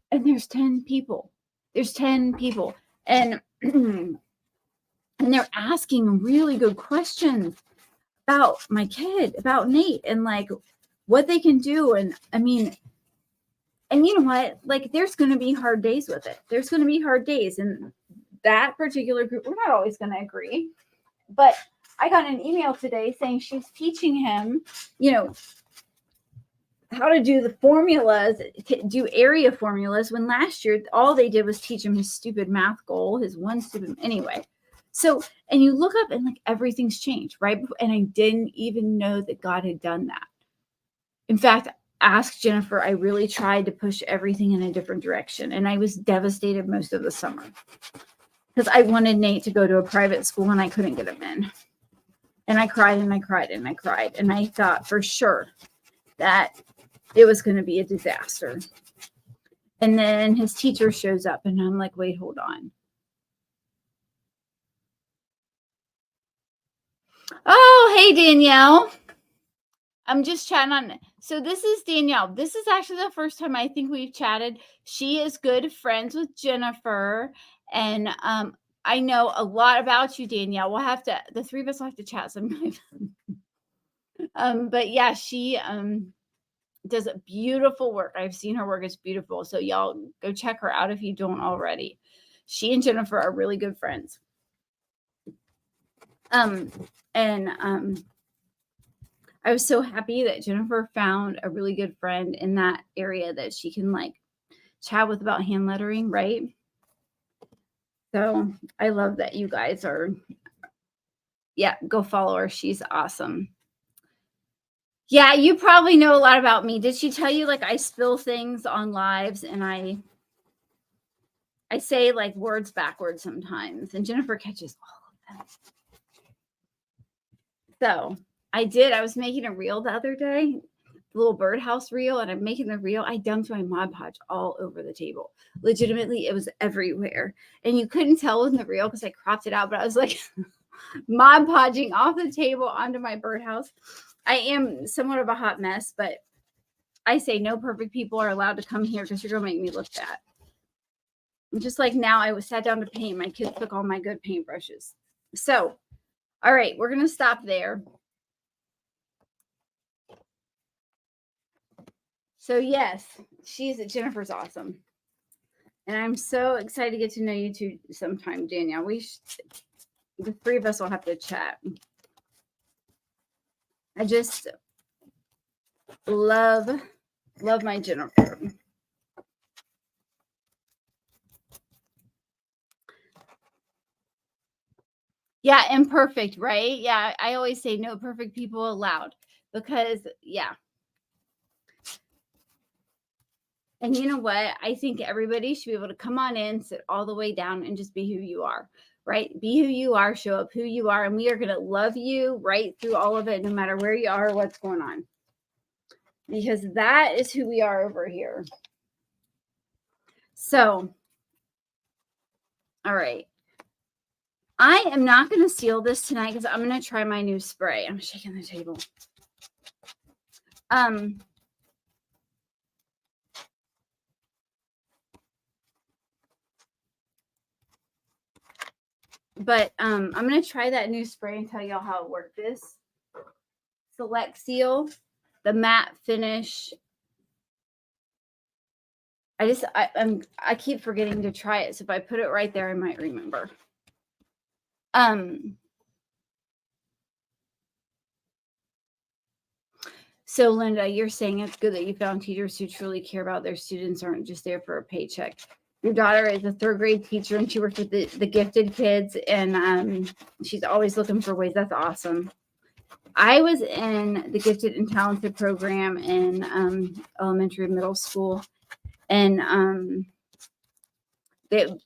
and there's 10 people. There's 10 people. And, and they're asking really good questions about my kid, about Nate, and like what they can do. And I mean, and you know what? Like, there's going to be hard days with it. There's going to be hard days. And that particular group, we're not always going to agree. But I got an email today saying she's teaching him, you know, how to do the formulas, do area formulas, when last year all they did was teach him his stupid math goal, his one stupid, anyway. So, and you look up and like everything's changed, right? And I didn't even know that God had done that. In fact, ask Jennifer, I really tried to push everything in a different direction. And I was devastated most of the summer because I wanted Nate to go to a private school and I couldn't get him in. And I cried and I cried and I cried. And I thought for sure that it was going to be a disaster. And then his teacher shows up and I'm like, wait, hold on. Oh, hey, Danielle. I'm just chatting on. So this is Danielle. This is actually the first time I think we've chatted. She is good friends with Jennifer. And I know a lot about you, Danielle. We'll have to, the three of us will have to chat sometime. But yeah, she does beautiful work. I've seen her work. It's beautiful. So y'all go check her out if you don't already. She and Jennifer are really good friends. I was so happy that Jennifer found a really good friend in that area that she can like chat with about hand lettering, right? So I love that you guys are, yeah, go follow her. She's awesome. Yeah, you probably know a lot about me. Did she tell you like I spill things on lives and I say like words backwards sometimes, and Jennifer catches all of them. So I was making a reel the other day, the little birdhouse reel, and I'm making the reel. I dumped my Mod Podge all over the table. Legitimately, it was everywhere. And you couldn't tell in the reel because I cropped it out, but I was like Mod Podging off the table onto my birdhouse. I am somewhat of a hot mess, but I say no perfect people are allowed to come here because you're going to make me look bad. Just like now, I was sat down to paint. My kids took all my good paintbrushes. So, all right, we're going to stop there. So yes, Jennifer's awesome. And I'm so excited to get to know you two sometime, Danielle. The three of us will have to chat. I just love my Jennifer. Yeah, imperfect, right? Yeah, I always say no perfect people allowed because, yeah. And you know what? I think everybody should be able to come on in, sit all the way down, and just be who you are, right? Be who you are, show up who you are, and we are going to love you right through all of it, no matter where you are or what's going on. Because that is who we are over here. So, all right. I am not going to seal this tonight because I'm going to try my new spray. I'm shaking the table. But I'm going to try that new spray and tell y'all how it worked. This Select Seal, the matte finish. I keep forgetting to try it. So if I put it right there, I might remember. So Linda, you're saying it's good that you found teachers who truly care about their students, aren't just there for a paycheck. Your daughter is a third grade teacher and she works with the gifted kids, and she's always looking for ways. That's awesome. I was in the gifted and talented program in elementary and middle school, and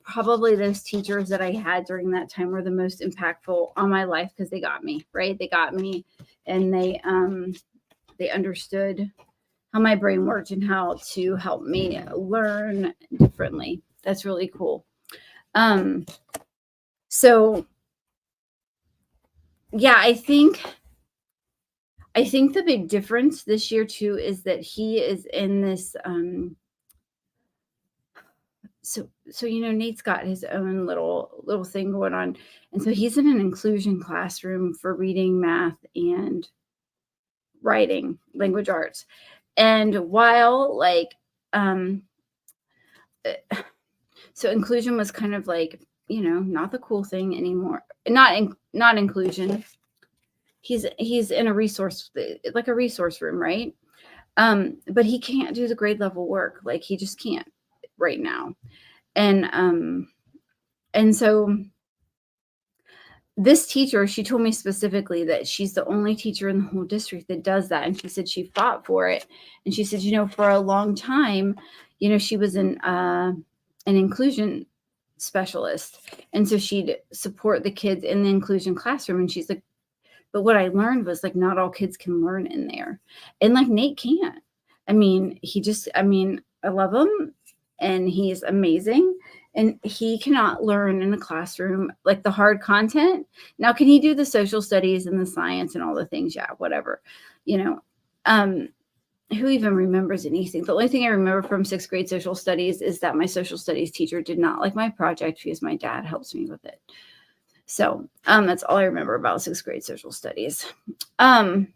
probably those teachers that I had during that time were the most impactful on my life because they got me, right? They got me, and they understood how my brain worked and how to help me learn differently. That's really cool. So yeah, I think the big difference this year too is that he is in this so Nate's got his own little thing going on, and so he's in an inclusion classroom for reading, math, and writing, language arts. And while so inclusion was kind of like, not the cool thing anymore. Not inclusion. He's in a resource, like a resource room, right? But he can't do the grade level work. Like he just can't right now. And so this teacher, she told me specifically that she's the only teacher in the whole district that does that. And she said she fought for it. And she said, for a long time, she was an inclusion specialist. And so she'd support the kids in the inclusion classroom. And she's like, But what I learned was like not all kids can learn in there. And like Nate can't. I mean, I love him and he's amazing. And he cannot learn in a classroom like the hard content. Now, can he do the social studies and the science and all the things? Yeah, whatever. Who even remembers anything? The only thing I remember from 6th grade social studies is that my social studies teacher did not like my project because my dad helps me with it. So that's all I remember about 6th grade social studies. But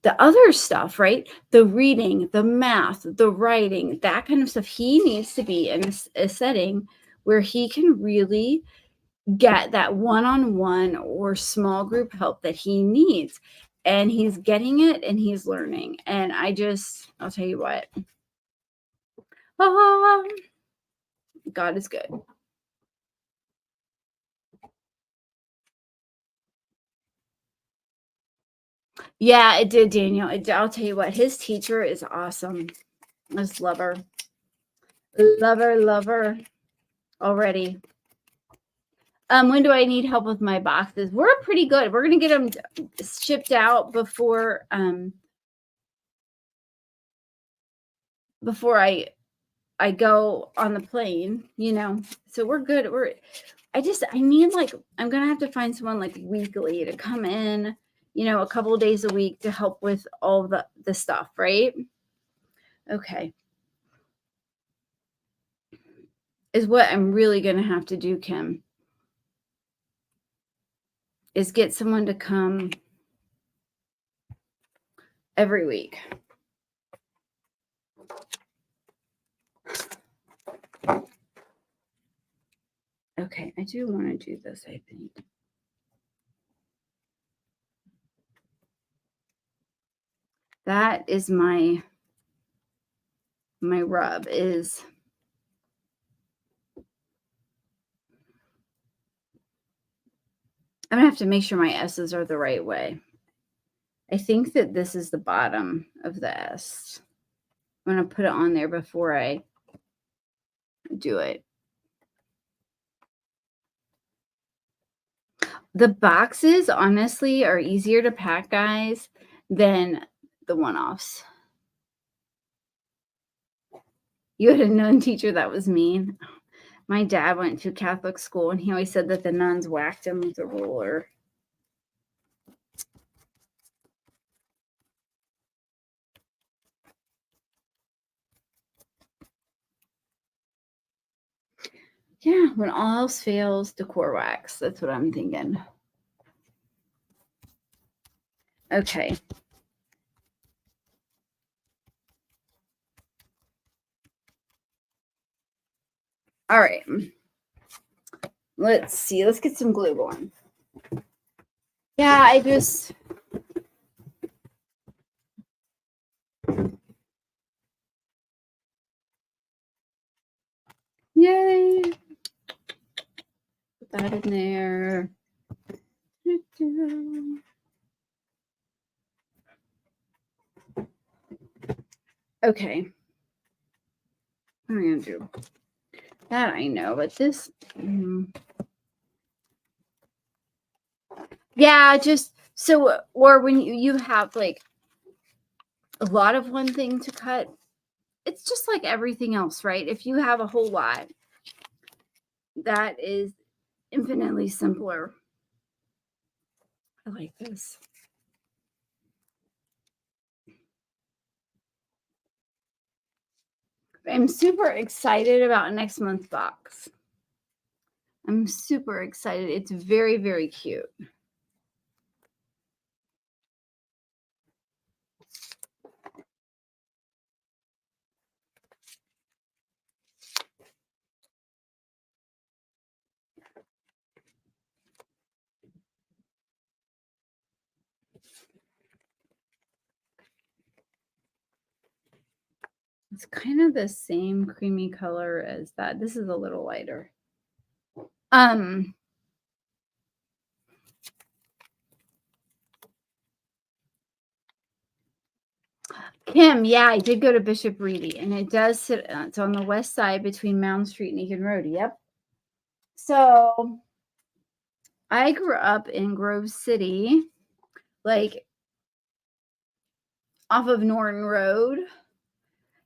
the other stuff, right? The reading, the math, the writing, that kind of stuff, he needs to be in a setting where he can really get that one-on-one or small group help that he needs. And he's getting it and he's learning. And I'll tell you what. God is good. Yeah, it did, Daniel. I'll tell you what, his teacher is awesome. I just love her. Love her already. When do I need help with my boxes? We're pretty good. We're going to get them shipped out before I go on the plane, so we're good. I need I'm going to have to find someone like weekly to come in, a couple of days a week to help with all the stuff, right? Okay. Is what I'm really going to have to do, Kim, is get someone to come every week. Okay, I do want to do this, I think. That is my rub is I'm gonna have to make sure my S's are the right way. I think that this is the bottom of the S. I'm gonna put it on there before I do it. The boxes, honestly, are easier to pack, guys, than the one-offs. You had a nun teacher that was mean. My dad went to Catholic school, and he always said that the nuns whacked him with a ruler. Yeah, when all else fails, decor wax. That's what I'm thinking. Okay. All right. Let's see. Let's get some glue going. Yeah, yay. Put that in there. Okay. What am I going to do? That I know, but this... Yeah, just... So, or when you have, like, a lot of one thing to cut, it's just like everything else, right? If you have a whole lot, that is infinitely simpler. I like this. I'm super excited about next month's box. I'm super excited. It's very, very cute. It's kind of the same creamy color as that. This is a little lighter. Kim, yeah, I did go to Bishop Reedy, and it does sit. It's on the west side between Mound Street and Egan Road. Yep. So I grew up in Grove City, like off of Norton Road.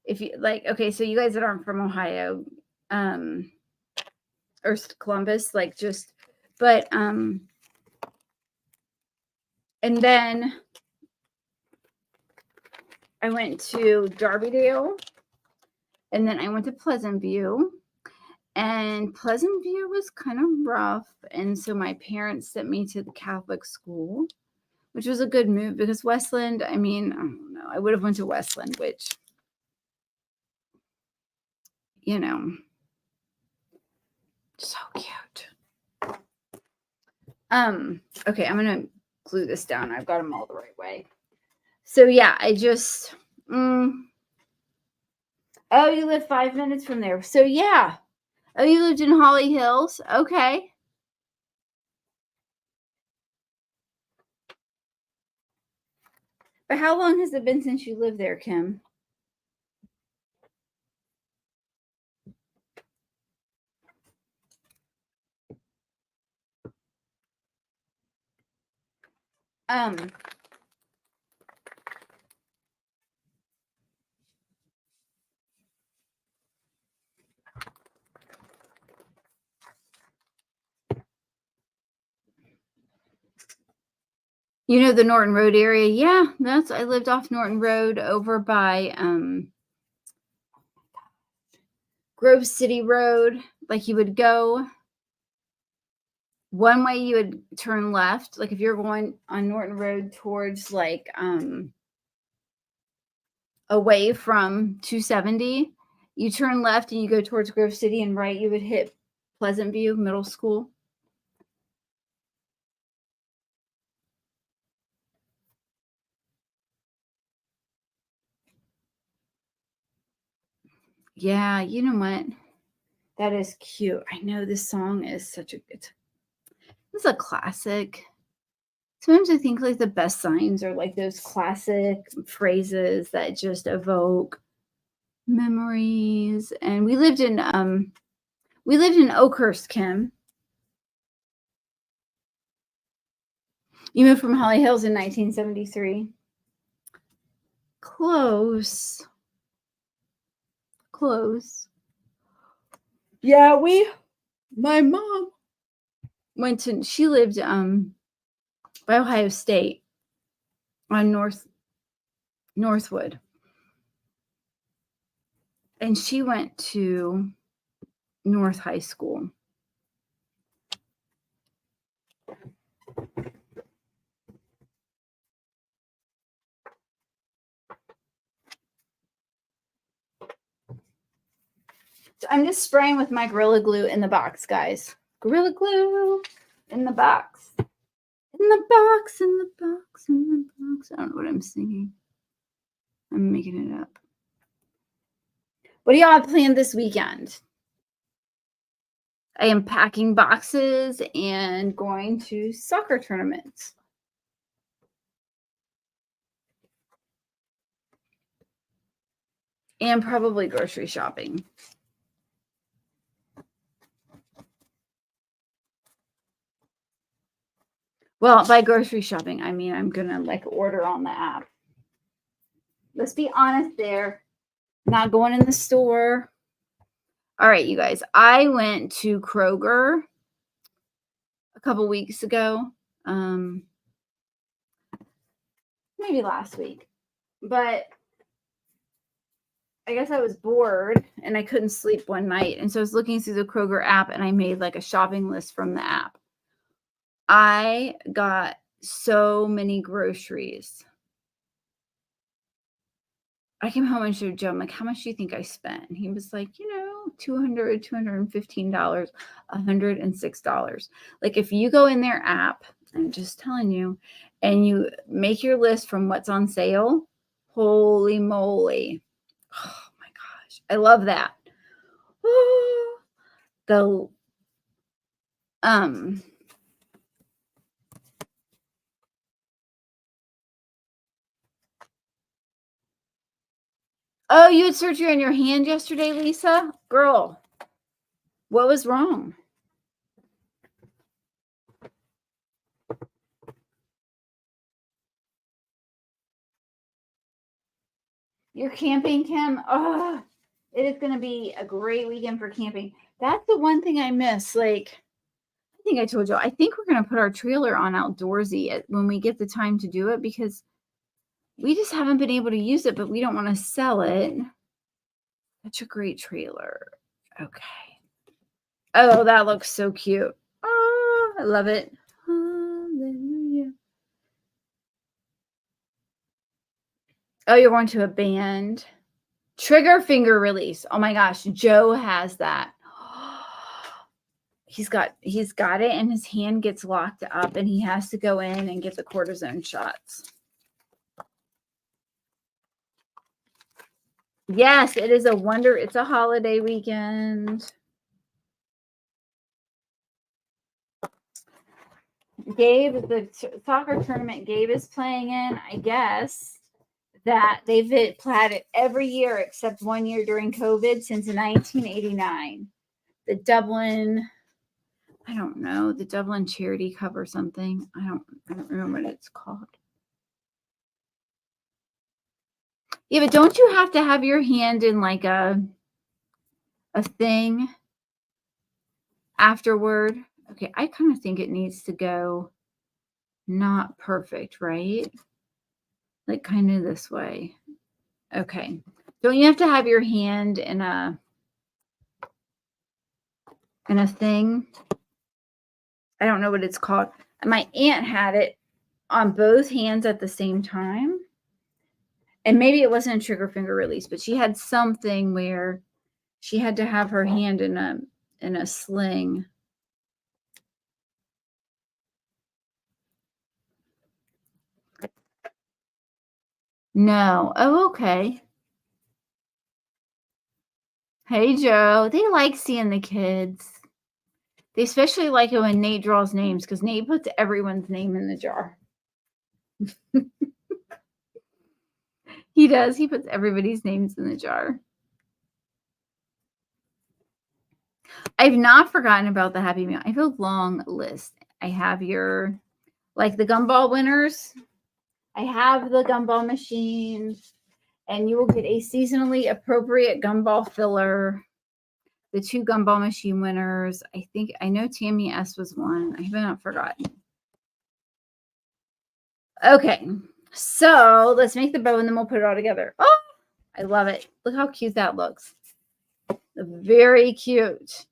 If you like, okay, so you guys that aren't from Ohio, or Columbus, like just, but, and then I went to Darbydale, and then I went to Pleasant View, and Pleasant View was kind of rough. And so my parents sent me to the Catholic school, which was a good move because Westland, I mean, I don't know, I would have went to Westland, which, you know, so cute. Okay, I'm gonna glue this down. I've got them all the right way. So yeah, I just, oh, you live 5 minutes from there. So yeah. Oh, you lived in Holly Hills? Okay. But how long has it been since you lived there, Kim? You know the Norton Road area? Yeah, I lived off Norton Road over by Grove City Road. Like you would go one way, you would turn left. Like if you're going on Norton Road towards like away from 270, you turn left and you go towards Grove City, and right you would hit Pleasant View Middle School. Yeah, you know what? That is cute. I know this song is such a good. It's a classic. Sometimes I think like the best signs are like those classic phrases that just evoke memories. And we lived in Oakhurst, Kim. You moved from Holly Hills in 1973. Close. Yeah, my mom she lived by Ohio State on Northwood. And she went to North High School. So I'm just spraying with my Gorilla Glue in the box, guys. Gorilla Glue in the box. In the box, in the box, in the box. I don't know what I'm singing. I'm making it up. What do y'all have planned this weekend? I am packing boxes and going to soccer tournaments. And probably grocery shopping. Well, by grocery shopping, I mean I'm going to like order on the app. Let's be honest there. Not going in the store. All right, you guys. I went to Kroger a couple weeks ago. Maybe last week. But I guess I was bored and I couldn't sleep one night. And so I was looking through the Kroger app and I made like a shopping list from the app. I got so many groceries. I came home and showed Joe, I'm like, how much do you think I spent? And he was like, $200, $215, $106. Like if you go in their app, I'm just telling you, and you make your list from what's on sale, holy moly. Oh my gosh. I love that. Oh, you had surgery on your hand yesterday, Lisa? Girl, what was wrong? You're camping, Kim? Oh, it is going to be a great weekend for camping. That's the one thing I miss. Like, I think I told you, I think we're going to put our trailer on outdoorsy when we get the time to do it because we just haven't been able to use it, but we don't want to sell it. Such a great trailer. Okay. Oh, that looks so cute. Oh, I love it. Hallelujah. Oh, you're going to a band. Trigger finger release. Oh my gosh, Joe has that. He's got it and his hand gets locked up and he has to go in and get the cortisone shots. Yes, it is it's a holiday weekend. Gabe, the soccer tournament Gabe is playing in, I guess that they've platted every year except 1 year during COVID since 1989. The Dublin, I don't know, the Dublin Charity Cup or something. I don't remember what it's called. Yeah, but don't you have to have your hand in like a thing afterward? Okay, I kind of think it needs to go not perfect, right? Like kind of this way. Okay. Don't you have to have your hand in a thing? I don't know what it's called. My aunt had it on both hands at the same time. And maybe it wasn't a trigger finger release, but she had something where she had to have her hand in a sling. No. Oh, okay. Hey, Joe. They like seeing the kids. They especially like it when Nate draws names because Nate puts everyone's name in the jar. He does. He puts everybody's names in the jar. I've not forgotten about the Happy Meal. I have a long list. I have the gumball winners. I have the gumball machines. And you will get a seasonally appropriate gumball filler. The 2 gumball machine winners. I know Tammy S was one. I have not forgotten. Okay. So let's make the bow and then we'll put it all together. Oh, I love it. Look how cute that looks. Very cute.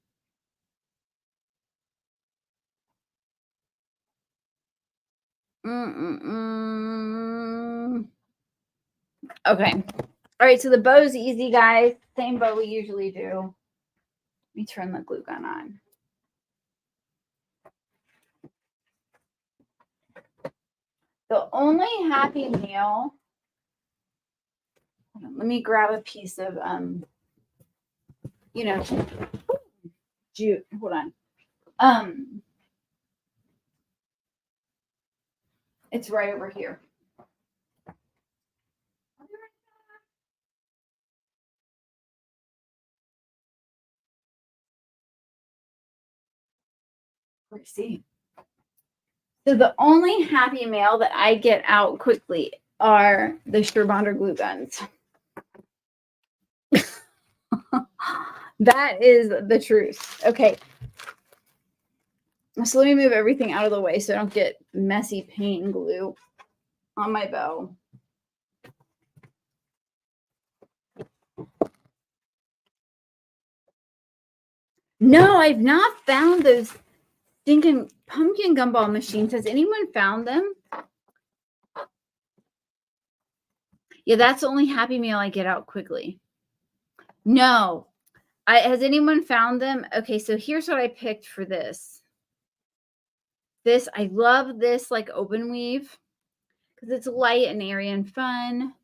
Okay. All right. So the bow's easy, guys. Same bow we usually do. Let me turn the glue gun on. The only Happy Meal. Let me grab a piece of jute. Hold on. It's right over here. Let's see. So the only Happy Meal that I get out quickly are the Schurbonder glue guns. That is the truth. Okay. So let me move everything out of the way so I don't get messy paint glue on my bow. No, I've not found those stinking pumpkin gumball machines. Has anyone found them? Yeah, that's the only Happy Meal I get out quickly. No. Has anyone found them? Okay, so here's what I picked for this. I love this like open weave because it's light and airy and fun.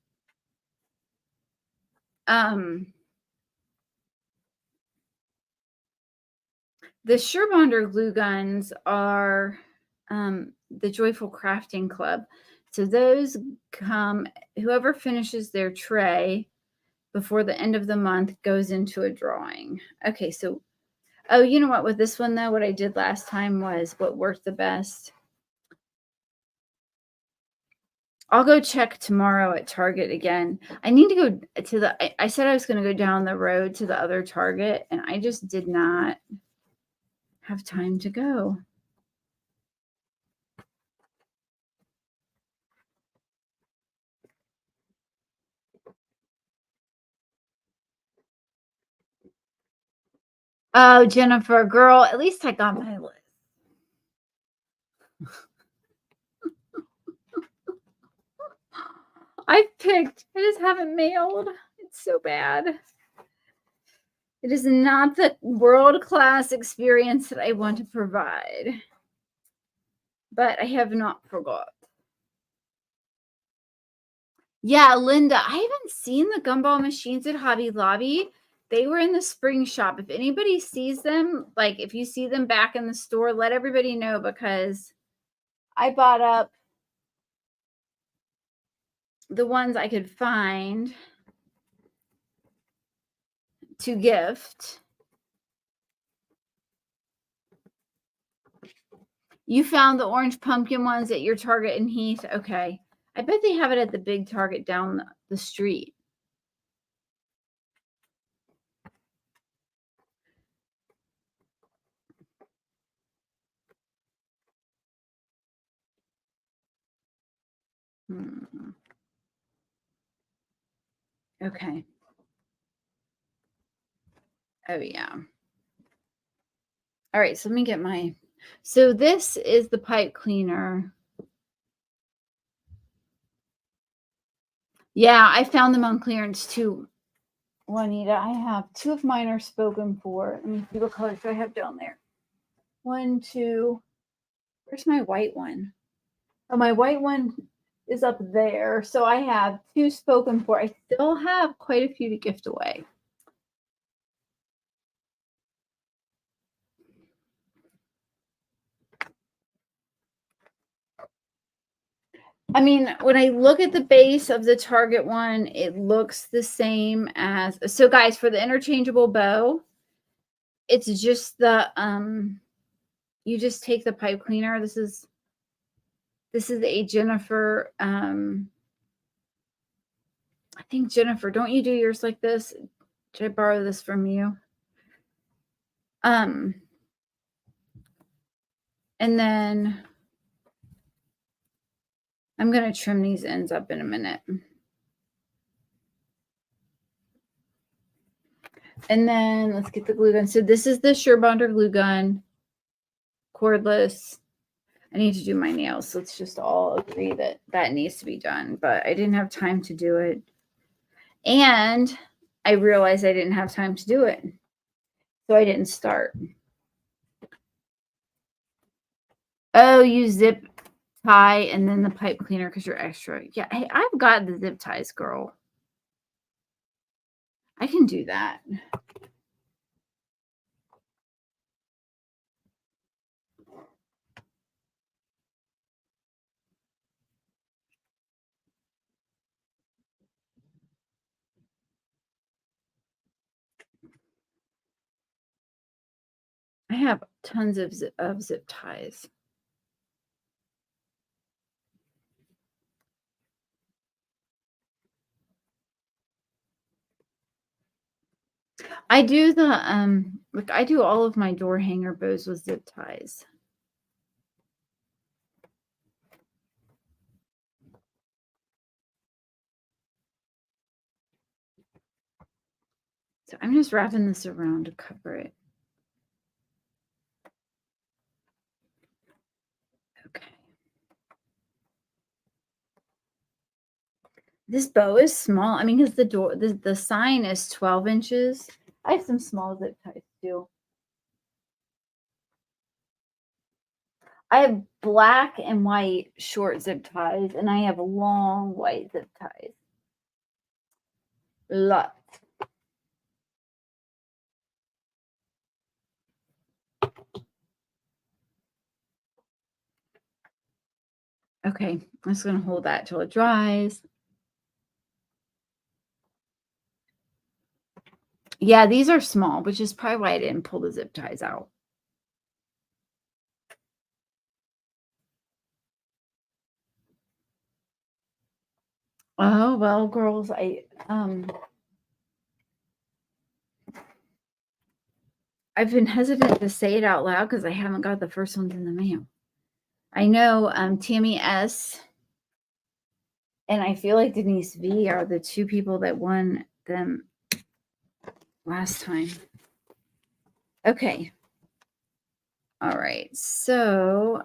The Schurbonder glue guns are the Joyful Crafting Club. So those come, whoever finishes their tray before the end of the month goes into a drawing. Okay, so, oh, you know what, with this one though, what I did last time was what worked the best. I'll go check tomorrow at Target again. I need to go to the, I said I was going to go down the road to the other Target, and I just did not have time to go. Oh, Jennifer, girl, at least I got my list. I've picked. I just haven't mailed. It's so bad. It is not the world-class experience that I want to provide. But I have not forgot. Yeah, Linda, I haven't seen the gumball machines at Hobby Lobby. They were in the spring shop. If anybody sees them, like if you see them back in the store, let everybody know, because I bought up the ones I could find to gift. You found the orange pumpkin ones at your Target in Heath? Okay. I bet they have it at the big Target down the street. Okay. Oh, yeah. All right, so let me get my... So this is the pipe cleaner. Yeah, I found them on clearance too, Juanita. I have 2 of mine are spoken for. Let me see what colors do I have down there. 1, 2. Where's my white one? Oh, my white one is up there. So I have 2 spoken for. I still have quite a few to gift away. I mean, when I look at the base of the Target one, it looks the same as... So guys, for the interchangeable bow, it's just the you just take the pipe cleaner. This is a Jennifer. I think Jennifer, don't you do yours like this? Did I borrow this from you? And then I'm gonna trim these ends up in a minute. And then let's get the glue gun. So this is the SureBonder glue gun, cordless. I need to do my nails. So let's just all agree that that needs to be done. But I didn't have time to do it. And I realized I didn't have time to do it. So I didn't start. Oh, you zip tie and then the pipe cleaner because you're extra. Yeah, hey, I've got the zip ties, girl. I can do that. I have tons of zip ties. I do the like I do all of my door hanger bows with zip ties. So I'm just wrapping this around to cover it. Okay. This bow is small. I mean, because the sign is 12 inches. I have some small zip ties too. I have black and white short zip ties, and I have long white zip ties. Lots. Okay, I'm just going to hold that till it dries. Yeah, these are small, which is probably why I didn't pull the zip ties out. Oh, well, girls, I've been hesitant to say it out loud because I haven't got the first ones in the mail. I know Tammy S. and I feel like Denise V are the two people that won them last time. Okay. All right. So,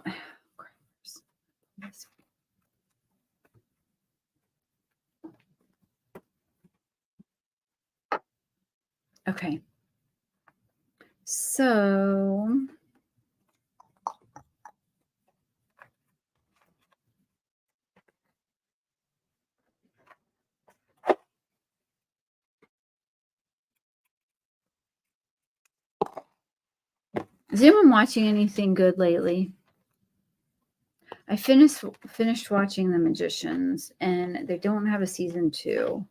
okay. So, is anyone watching anything good lately? I finished watching The Magicians, and they don't have a season 2.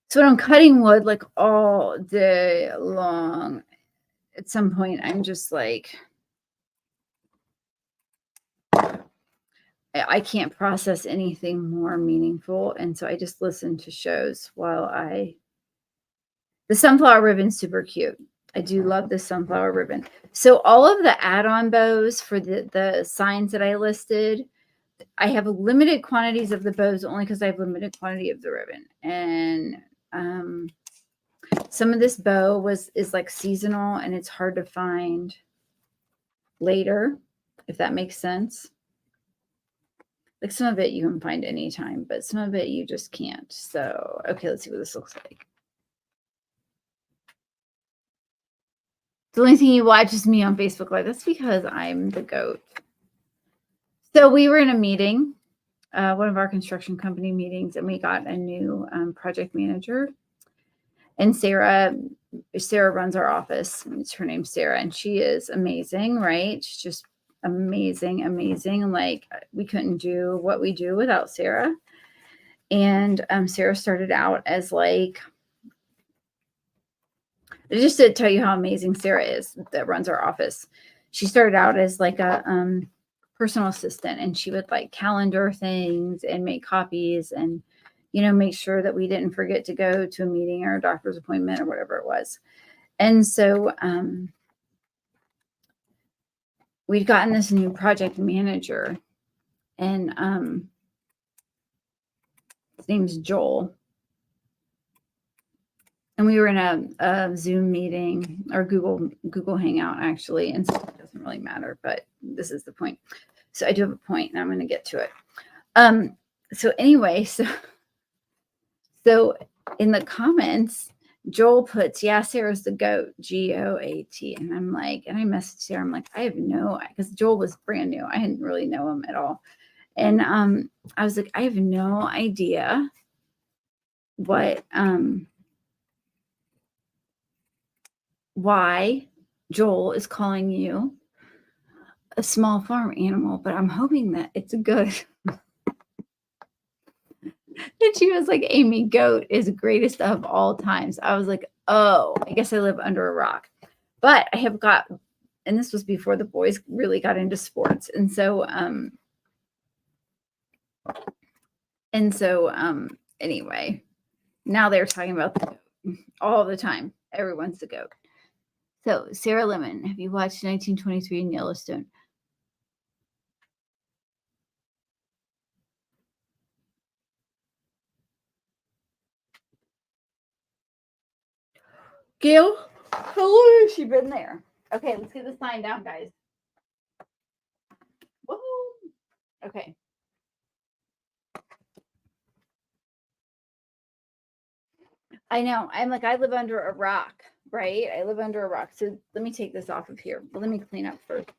So I'm cutting wood like all day long. At some point, I'm just like, I can't process anything more meaningful, and so I just listen to shows while the sunflower ribbon's super cute. I do love the sunflower ribbon. So all of the add-on bows for the signs that I listed, I have limited quantities of the bows only because I have limited quantity of the ribbon. And some of this bow is like seasonal and it's hard to find later, if that makes sense. Like some of it you can find anytime, but some of it you just can't. So, okay, let's see what this looks like. The only thing you watch is me on Facebook Live. That's because I'm the goat. So we were in a meeting, one of our construction company meetings, and we got a new project manager. And Sarah runs our office. It's her name's Sarah, and she is amazing, right? She's just amazing. Like we couldn't do what we do without Sarah. And Sarah started out as like, just to tell you how amazing Sarah is that runs our office. She started out as like a personal assistant, and she would like calendar things and make copies and, make sure that we didn't forget to go to a meeting or a doctor's appointment or whatever it was. And so we'd gotten this new project manager, and his name's Joel. And we were in a Zoom meeting or Google Hangout, actually. And so it doesn't really matter, but this is the point. So I do have a point, and I'm going to get to it. So anyway, so in the comments, Joel puts, yeah, Sarah's the GOAT, GOAT. And I'm like, and I messaged Sarah, I'm like, I have no, because Joel was brand new. I didn't really know him at all. And I was like, I have no idea what, why Joel is calling you a small farm animal, but I'm hoping that it's good. And she was like, Amy, GOAT is greatest of all times. I was like, oh, I guess I live under a rock. But I have got, and this was before the boys really got into sports. And so anyway, now they're talking about the GOAT all the time. Everyone's the GOAT. So Sarah Lemon, have you watched 1923 in Yellowstone? Gail, how long has she been there? Okay, let's get the sign down, guys. Woo-hoo. Okay. I know. I'm like, I live under a rock, right? I live under a rock. So let me take this off of here. But let me clean up first.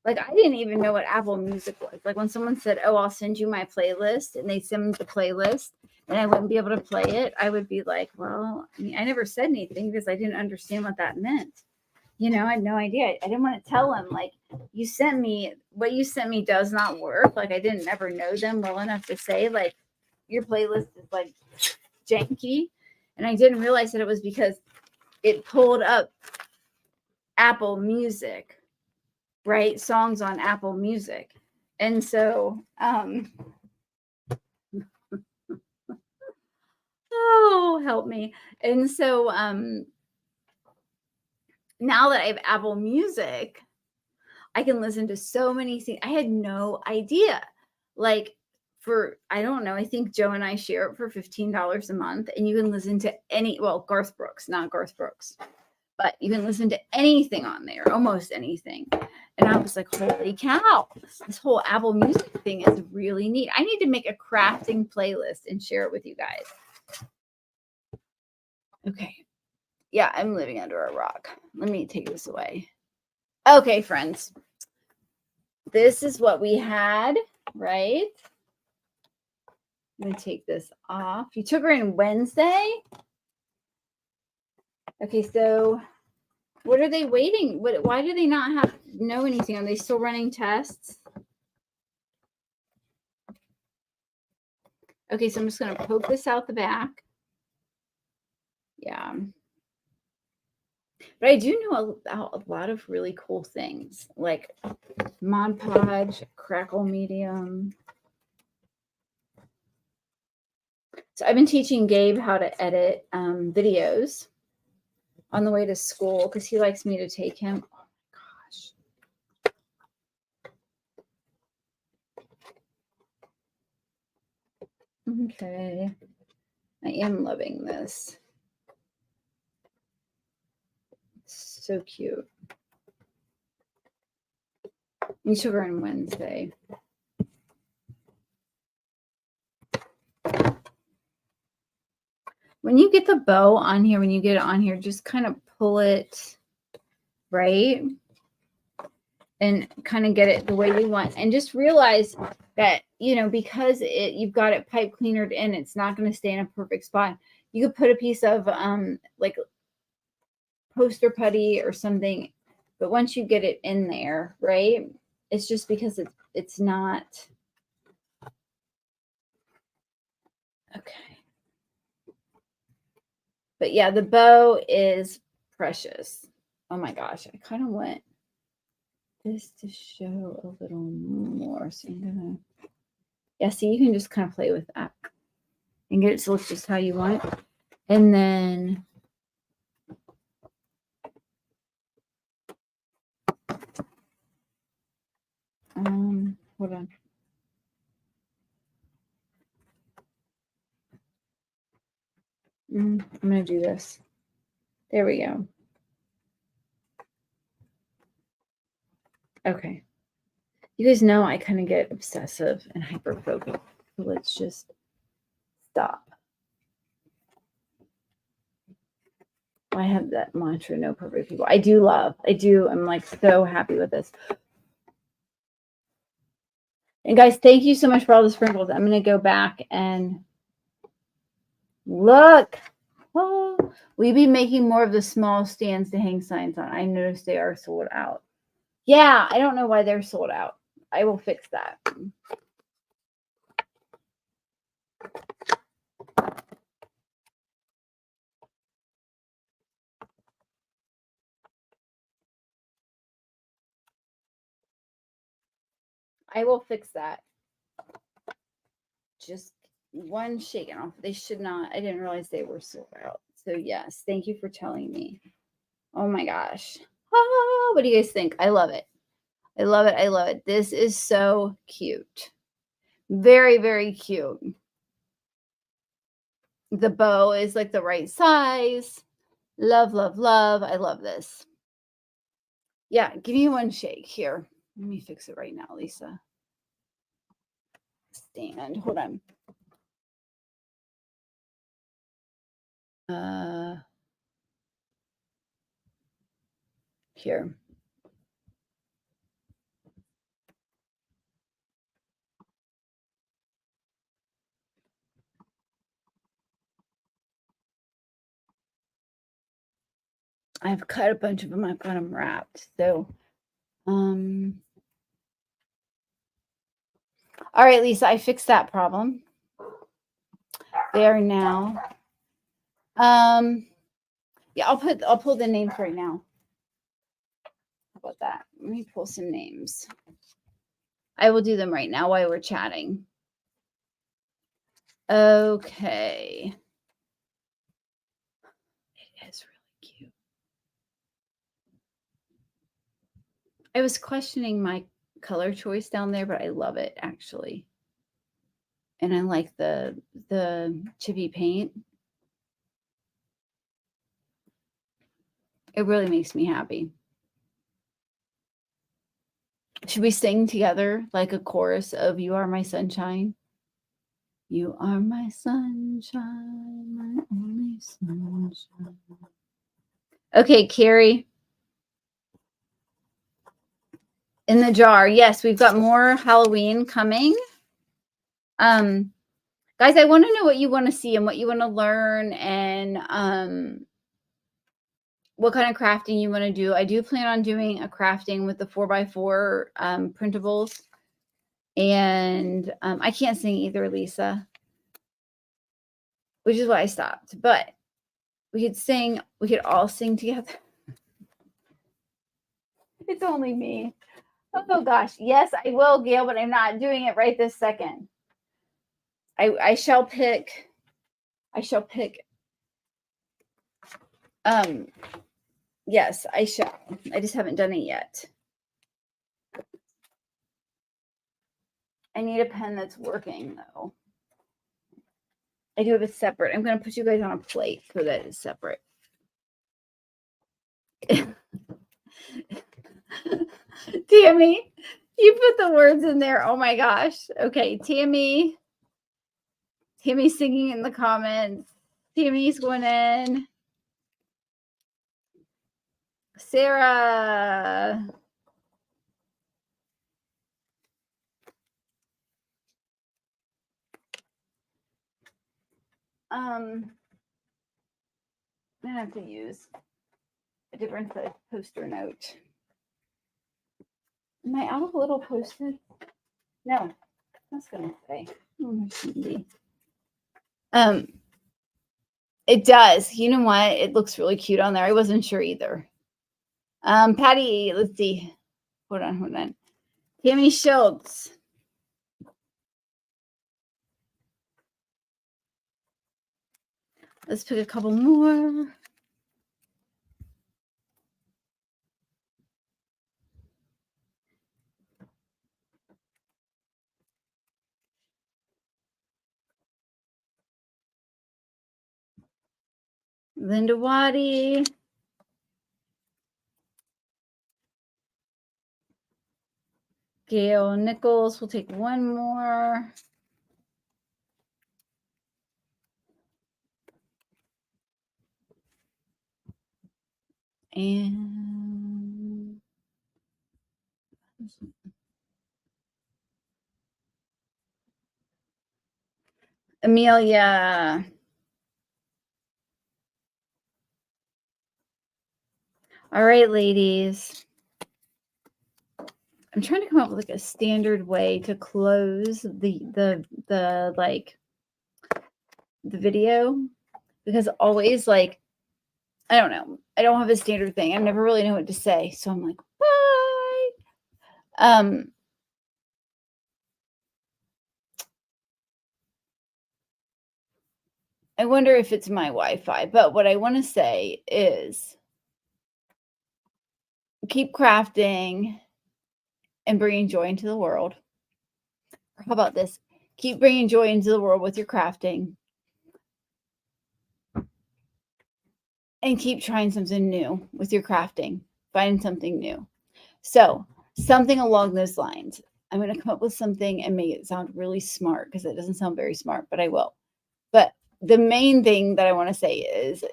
Like, I didn't even know what Apple Music was. Like, when someone said, oh, I'll send you my playlist, and they send me the playlist, and I wouldn't be able to play it, I would be like, well, I mean, I never said anything because I didn't understand what that meant. I had no idea. I didn't want to tell them, like, what you sent me does not work. Like, I didn't ever know them well enough to say, like, your playlist is, like, janky. And I didn't realize that it was because it pulled up Apple Music, right? Songs on Apple Music. And so Oh, help me. And so now that I have Apple Music, I can listen to so many things. I had no idea. Like I don't know, I think Joe and I share it for $15 a month, and you can listen to Garth Brooks, not Garth Brooks, but you can listen to anything on there, almost anything. And I was like, holy cow, this whole Apple Music thing is really neat. I need to make a crafting playlist and share it with you guys. Okay. Yeah, I'm living under a rock. Let me take this away. Okay, friends. This is what we had, right? I'm going to take this off. You took her in Wednesday? Okay, so what are they waiting? Why do they not know anything? Are they still running tests? Okay, so I'm just going to poke this out the back. Yeah. But I do know a lot of really cool things, like Mod Podge, Crackle Medium. So I've been teaching Gabe how to edit videos on the way to school because he likes me to take him. Oh my gosh. Okay. I am loving this. So cute. We took her on Wednesday. When you get the bow on here, when you get it on here, just kind of pull it right and kind of get it the way you want. And just realize that, because you've got it pipe cleanered in, it's not going to stay in a perfect spot. You could put a piece of like poster putty or something, but once you get it in there, right, it's just because it's not okay. But yeah, the bow is precious. Oh my gosh, I kind of want this to show a little more. So I'm gonna, see, you can just kind of play with that and get it to look just how you want. And then hold on. I'm gonna do this. There we go. Okay. You guys know I kind of get obsessive and hyper focused. So let's just stop. I have that mantra, no perfect people. I do. I'm like so happy with this. And guys, thank you so much for all the sprinkles. I'm going to go back and look. Oh, we'll be making more of the small stands to hang signs on. I noticed they are sold out. Yeah, I don't know why they're sold out. I will fix that. I will fix that. Just one shaken off. They should not. I didn't realize they were sold out. So yes, thank you for telling me. Oh my gosh. Oh, what do you guys think? I love it. I love it. I love it. This is so cute. Very, very cute. The bow is like the right size. Love, love, love. I love this. Yeah, give me one shake here. Let me fix it right now, Lisa. Stand. Hold on. Here. I've cut a bunch of them. I've got them wrapped. So, all right, Lisa, I fixed that problem. They are now. Yeah, I'll pull the names right now. How about that? Let me pull some names. I will do them right now while we're chatting. Okay. Cute. I was questioning my color choice down there, but I love it actually. And I like the chippy paint. It really makes me happy. Should we sing together like a chorus of You Are My Sunshine? You are my sunshine, my only sunshine. Okay, Carrie. In the jar. Yes, we've got more Halloween coming. Guys, I want to know what you want to see and what you want to learn and what kind of crafting you want to do. I do plan on doing a crafting with the 4x4 printables. And I can't sing either, Lisa, which is why I stopped. But we could sing. We could all sing together. It's only me. Oh, gosh. Yes, I will, Gail, but I'm not doing it right this second. I shall pick. Yes, I shall. I just haven't done it yet. I need a pen that's working, though. I do have it separate. I'm going to put you guys on a plate so that it's separate. Tammy, you put the words in there. Oh, my gosh. Okay, Tammy's singing in the comments. Tammy's going in. Sarah. I'm gonna have to use a different poster note. Am I out of little post-it? No, that's gonna say. Oh, it shouldn't be. It does. You know what? It looks really cute on there. I wasn't sure either. Patty, let's see. Hold on. Tammy Schultz. Let's pick a couple more. Linda Waddy. Gail Nichols. We'll take one more. And Amelia. All right, ladies. I'm trying to come up with like a standard way to close the video, because always like, I don't know. I don't have a standard thing. I never really know what to say. So I'm like, bye. I wonder if it's my Wi-Fi, but what I want to say is keep crafting and bringing joy into the world. How about this? Keep bringing joy into the world with your crafting. And keep trying something new with your crafting. Find something new. So something along those lines. I'm going to come up with something and make it sound really smart, because it doesn't sound very smart, but I will. But the main thing that I want to say is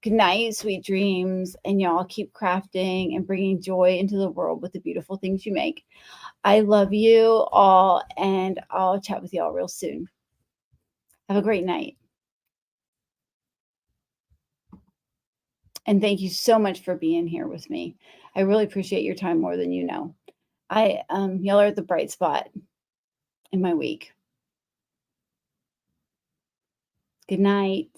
good night, sweet dreams, and y'all keep crafting and bringing joy into the world with the beautiful things you make. I love you all, and I'll chat with y'all real soon. Have a great night. And thank you so much for being here with me. I really appreciate your time more than you know. Y'all are the bright spot in my week. Good night.